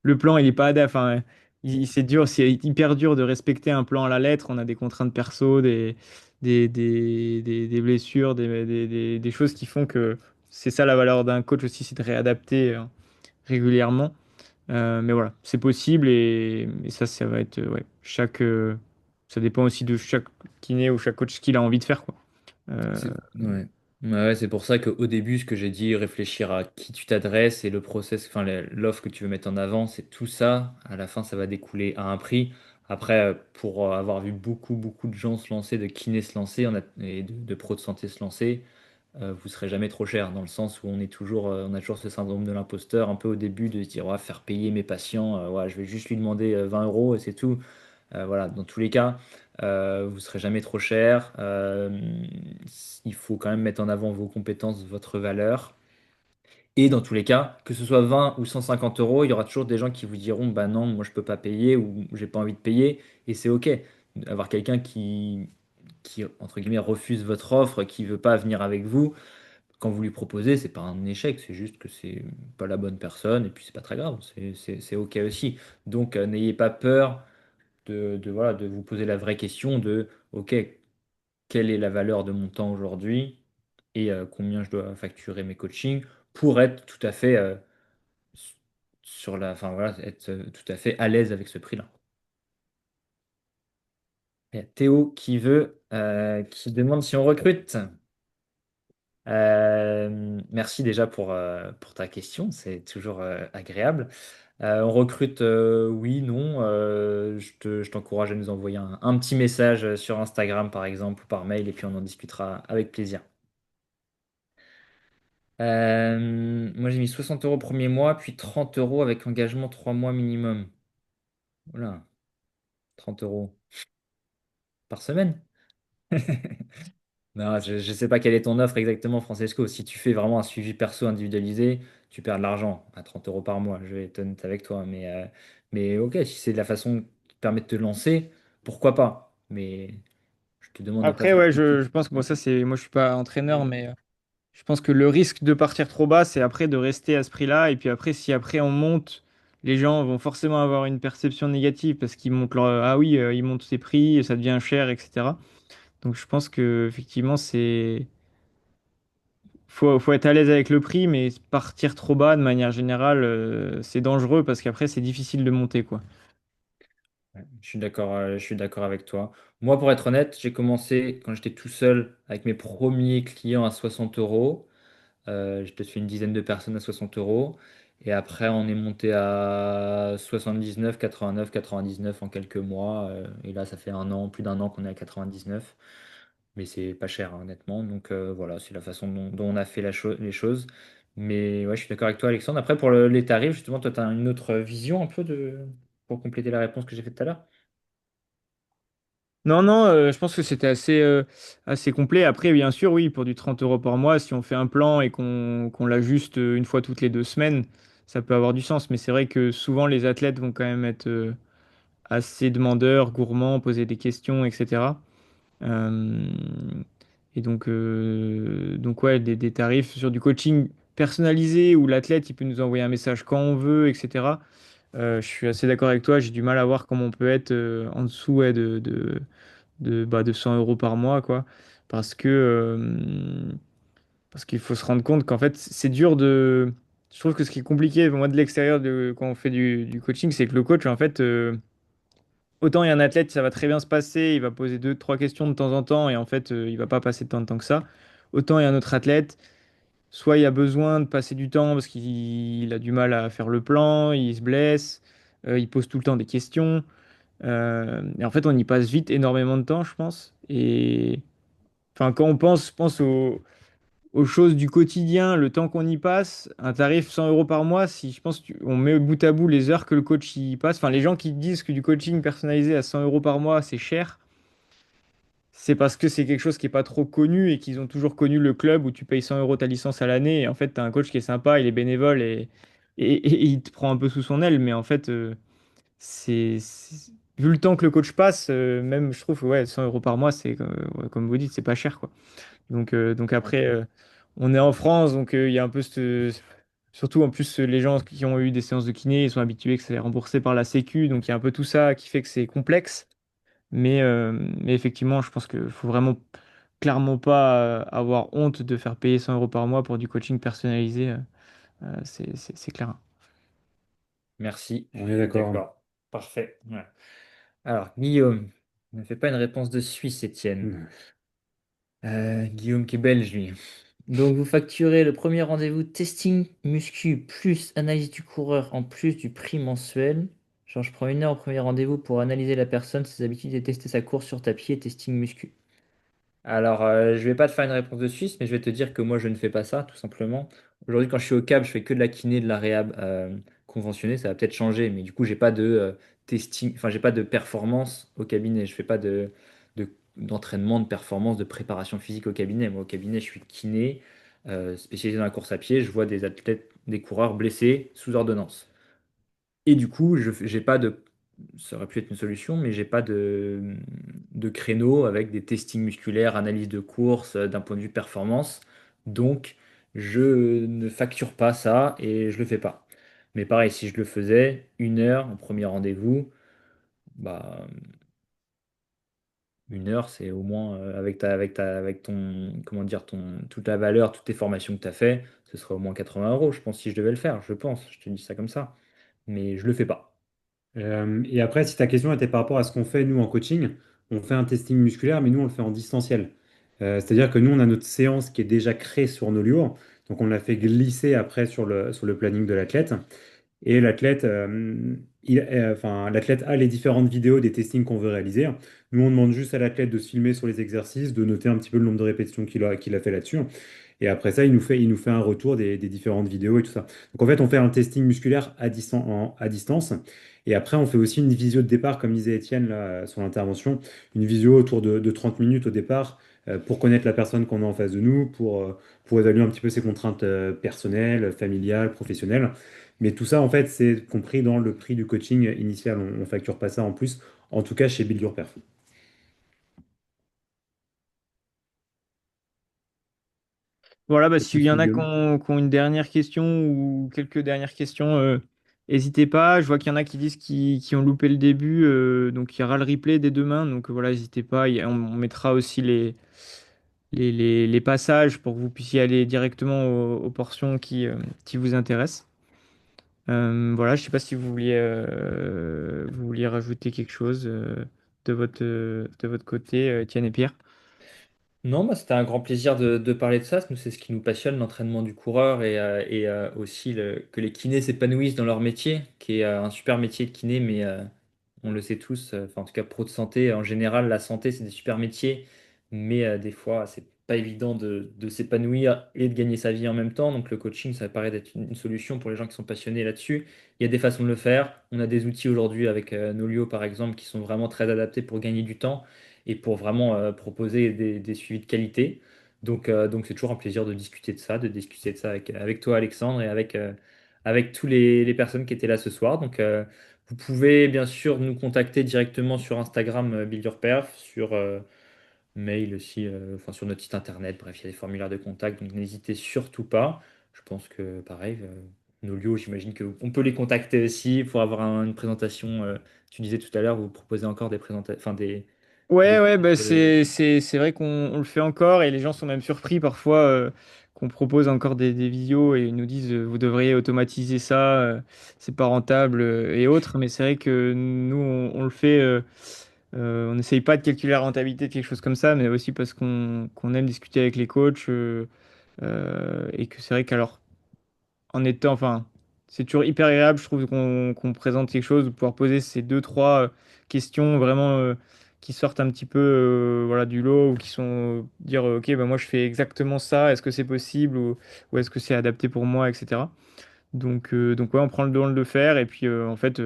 le plan, il est pas adapté. Enfin, c'est dur, c'est hyper dur de respecter un plan à la lettre. On a des contraintes perso, des blessures, des choses qui font que c'est ça la valeur d'un coach aussi, c'est de réadapter régulièrement. Mais voilà, c'est possible et ça va être ouais, ça dépend aussi de chaque kiné ou chaque coach ce qu'il a envie de faire quoi. Euh, Ouais. Ouais, c'est pour ça qu'au début, ce que j'ai dit, réfléchir à qui tu t'adresses et le process, enfin l'offre que tu veux mettre en avant, c'est tout ça. À la fin, ça va découler à un prix. Après, pour avoir vu beaucoup de gens se lancer, de kinés se lancer, et de pros de santé se lancer, vous serez jamais trop cher, dans le sens où on a toujours ce syndrome de l'imposteur, un peu au début, de se dire, ouais, faire payer mes patients, ouais, je vais juste lui demander 20 euros et c'est tout. Voilà, dans tous les cas, vous ne serez jamais trop cher. Il faut quand même mettre en avant vos compétences, votre valeur. Et dans tous les cas, que ce soit 20 ou 150 euros, il y aura toujours des gens qui vous diront, bah non, moi je peux pas payer ou j'ai pas envie de payer. Et c'est OK. Avoir quelqu'un qui, entre guillemets, refuse votre offre, qui veut pas venir avec vous, quand vous lui proposez, c'est pas un échec, c'est juste que c'est pas la bonne personne et puis c'est pas très grave, c'est OK aussi. Donc n'ayez pas peur voilà, de vous poser la vraie question de, OK, quelle est la valeur de mon temps aujourd'hui et combien je dois facturer mes coachings pour être tout à fait enfin voilà, être tout à fait à l'aise avec ce prix-là. Il y a Théo qui demande si on recrute. Merci déjà pour ta question, c'est toujours agréable. On recrute, oui, non. Je t'encourage à nous envoyer un petit message sur Instagram, par exemple, ou par mail, et puis on en discutera avec plaisir. Moi, j'ai mis 60 euros premier mois, puis 30 euros avec engagement 3 mois minimum. Voilà, 30 euros par semaine. Non, je ne sais pas quelle est ton offre exactement, Francesco. Si tu fais vraiment un suivi perso individualisé, tu perds de l'argent à 30 euros par mois. Je vais être honnête avec toi. Mais ok, si c'est de la façon qui te permet de te lancer, pourquoi pas? Mais je te demande de pas Après, trop ouais, pousser. je pense que moi, ça, c'est. Moi, je suis pas entraîneur, mais je pense que le risque de partir trop bas, c'est après de rester à ce prix-là. Et puis après, si après on monte, les gens vont forcément avoir une perception négative parce qu'ils montent leur. Ah oui, ils montent ses prix, ça devient cher, etc. Donc je pense que effectivement, c'est. Faut être à l'aise avec le prix, mais partir trop bas, de manière générale, c'est dangereux parce qu'après, c'est difficile de monter, quoi. Ouais, je suis d'accord avec toi. Moi, pour être honnête, j'ai commencé quand j'étais tout seul avec mes premiers clients à 60 euros. J'ai peut-être fait une dizaine de personnes à 60 euros. Et après, on est monté à 79, 89, 99 en quelques mois. Et là, ça fait un an, plus d'un an qu'on est à 99. Mais c'est pas cher, hein, honnêtement. Donc voilà, c'est la façon dont on a fait les choses. Mais ouais, je suis d'accord avec toi, Alexandre. Après, pour les tarifs, justement, toi, tu as une autre vision un peu pour compléter la réponse que j'ai faite tout à l'heure. Non, non, je pense que c'était assez complet. Après, bien sûr, oui, pour du 30 euros par mois, si on fait un plan et qu'on l'ajuste une fois toutes les 2 semaines, ça peut avoir du sens. Mais c'est vrai que souvent, les athlètes vont quand même être assez demandeurs, gourmands, poser des questions, etc. Euh, et donc ouais, des tarifs sur du coaching personnalisé où l'athlète, il peut nous envoyer un message quand on veut, etc. Je suis assez d'accord avec toi, j'ai du mal à voir comment on peut être en dessous ouais, de 100 euros par mois, quoi. Parce que, parce qu'il faut se rendre compte qu'en fait, c'est dur de. Je trouve que ce qui est compliqué, moi, de l'extérieur, quand on fait du coaching, c'est que le coach, en fait, autant il y a un athlète, ça va très bien se passer, il va poser deux, trois questions de temps en temps, et en fait, il va pas passer tant de temps que ça. Autant il y a un autre athlète, soit il a besoin de passer du temps parce qu'il a du mal à faire le plan, il se blesse, il pose tout le temps des questions. Et en fait, on y passe vite énormément de temps, je pense. Et enfin, quand on pense aux choses du quotidien, le temps qu'on y passe, un tarif 100 euros par mois, si je pense on met bout à bout les heures que le coach y passe, enfin, les gens qui disent que du coaching personnalisé à 100 euros par mois, c'est cher, c'est parce que c'est quelque chose qui est pas trop connu et qu'ils ont toujours connu le club où tu payes 100 euros ta licence à l'année. Et en fait, tu as un coach qui est sympa, il est bénévole et il te prend un peu sous son aile. Mais en fait, vu le temps que le coach passe, même je trouve, ouais, 100 euros par mois, c'est ouais, comme vous dites, c'est pas cher, quoi. Donc après, on est en France, donc il y a un peu surtout en plus les gens qui ont eu des séances de kiné, ils sont habitués que c'est remboursé par la Sécu, donc il y a un peu tout ça qui fait que c'est complexe. Mais effectivement, je pense qu'il faut vraiment clairement pas avoir honte de faire payer 100 euros par mois pour du coaching personnalisé. C'est clair. Merci, je On est suis d'accord. d'accord. Parfait. Ouais. Alors, Guillaume, ne fais pas une réponse de Suisse, Étienne. Guillaume qui est belge, lui. Donc, vous facturez le premier rendez-vous testing muscu plus analyse du coureur en plus du prix mensuel. Genre, je prends 1 heure au premier rendez-vous pour analyser la personne, ses habitudes et tester sa course sur tapis et testing muscu. Alors, je vais pas te faire une réponse de Suisse, mais je vais te dire que moi, je ne fais pas ça, tout simplement. Aujourd'hui, quand je suis au CAB, je fais que de la kiné, de la réhab conventionnée. Ça va peut-être changer, mais du coup, j'ai pas de testing, enfin, j'ai pas de performance au cabinet. Je fais pas d'entraînement, de performance, de préparation physique au cabinet. Moi, au cabinet, je suis kiné, spécialisé dans la course à pied. Je vois des athlètes, des coureurs blessés sous ordonnance. Et du coup, j'ai pas de. Ça aurait pu être une solution, mais j'ai pas de créneau avec des testings musculaires, analyse de course, d'un point de vue performance. Donc, je ne facture pas ça et je le fais pas. Mais pareil, si je le faisais, 1 heure, au premier rendez-vous, bah, 1 heure, c'est au moins avec ton, comment dire, toute la valeur, toutes tes formations que tu as fait, ce serait au moins 80 euros, je pense, si je devais le faire, je pense, je te dis ça comme ça. Mais je le fais pas. Et après, si ta question était par rapport à ce qu'on fait nous en coaching, on fait un testing musculaire, mais nous on le fait en distanciel. C'est-à-dire que nous on a notre séance qui est déjà créée sur nos lieux, donc on l'a fait glisser après sur le planning de l'athlète. Et l'athlète, enfin, l'athlète a les différentes vidéos des testings qu'on veut réaliser. Nous on demande juste à l'athlète de se filmer sur les exercices, de noter un petit peu le nombre de répétitions qu'il a fait là-dessus. Et après ça, il nous fait un retour des différentes vidéos et tout ça. Donc en fait, on fait un testing musculaire à distance. Et après, on fait aussi une visio de départ, comme disait Étienne là, sur l'intervention, une visio autour de 30 minutes au départ pour connaître la personne qu'on a en face de nous, pour évaluer un petit peu ses contraintes personnelles, familiales, professionnelles. Mais tout ça, en fait, c'est compris dans le prix du coaching initial. On ne facture pas ça en plus, en tout cas chez Build Your Perf. Voilà, bah, Pas de s'il y souci, en a Guillaume. qui ont une dernière question ou quelques dernières questions, n'hésitez pas. Je vois qu'il y en a qui disent qui ont loupé le début, donc il y aura le replay dès demain. Donc voilà, n'hésitez pas. On mettra aussi les passages pour que vous puissiez aller directement aux portions qui vous intéressent. Voilà, je sais pas si vous vouliez rajouter quelque chose de votre côté, Étienne et Pierre. Non, bah, c'était un grand plaisir de parler de ça. Nous, c'est ce qui nous passionne, l'entraînement du coureur et aussi que les kinés s'épanouissent dans leur métier, qui est un super métier de kiné, mais on le sait tous, enfin, en tout cas pro de santé, en général, la santé, c'est des super métiers, mais des fois, c'est pas évident de s'épanouir et de gagner sa vie en même temps. Donc le coaching, ça paraît d'être une solution pour les gens qui sont passionnés là-dessus. Il y a des façons de le faire. On a des outils aujourd'hui avec Nolio, par exemple, qui sont vraiment très adaptés pour gagner du temps et pour vraiment proposer des suivis de qualité. Donc c'est toujours un plaisir de discuter de ça avec toi, Alexandre, et avec tous les personnes qui étaient là ce soir. Vous pouvez bien sûr nous contacter directement sur Instagram Build Your Perf, sur mail aussi, enfin sur notre site internet. Bref, il y a des formulaires de contact, donc n'hésitez surtout pas. Je pense que pareil, nos lieux, j'imagine qu'on peut les contacter aussi pour avoir une présentation. Tu disais tout à l'heure, vous proposez encore des présentations, enfin des Ouais, ouais, vidéos bah sur les. c'est vrai qu'on le fait encore et les gens sont même surpris parfois qu'on propose encore des vidéos et ils nous disent vous devriez automatiser ça, c'est pas rentable et autres. Mais c'est vrai que nous on le fait, on n'essaye pas de calculer la rentabilité de quelque chose comme ça, mais aussi parce qu'on aime discuter avec les coachs et que c'est vrai qu'alors en étant, enfin, c'est toujours hyper agréable, je trouve, qu'on présente quelque chose, de pouvoir poser ces deux, trois questions vraiment qui sortent un petit peu voilà, du lot ou qui sont dire, OK, bah, moi je fais exactement ça, est-ce que c'est possible ou est-ce que c'est adapté pour moi, etc. Donc ouais, on prend le temps de le faire et puis en fait,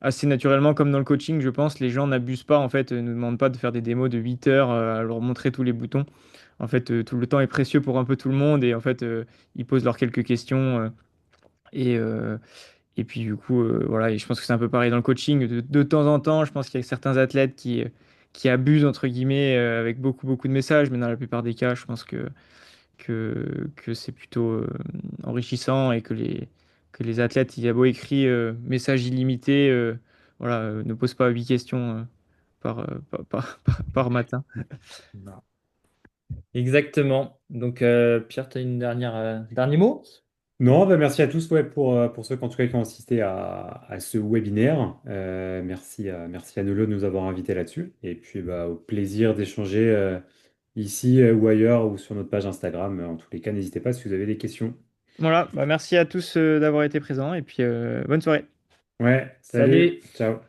assez naturellement, comme dans le coaching, je pense, les gens n'abusent pas, en fait, ne nous demandent pas de faire des démos de 8 heures à leur montrer tous les boutons. En fait, tout le temps est précieux pour un peu tout le monde et en fait, ils posent leurs quelques questions. Et, euh, et puis du coup, voilà, et je pense que c'est un peu pareil dans le coaching. De temps en temps, je pense qu'il y a certains athlètes qui abusent, entre guillemets, avec beaucoup, beaucoup de messages, mais dans la plupart des cas, je pense que c'est plutôt enrichissant et que les athlètes, il y a beau écrit message illimité, voilà, ne pose pas 8 questions par matin. Non. Exactement. Donc Pierre, tu as une dernier mot? Non, bah merci à tous ouais, pour ceux qui, en tout cas, qui ont assisté à ce webinaire. Merci à Nolo de nous avoir invités là-dessus. Et puis bah, au plaisir d'échanger ici ou ailleurs ou sur notre page Instagram. En tous les cas, n'hésitez pas si vous avez des questions. Voilà, bah merci à tous d'avoir été présents et puis bonne soirée. Ouais, salut, Salut! ciao.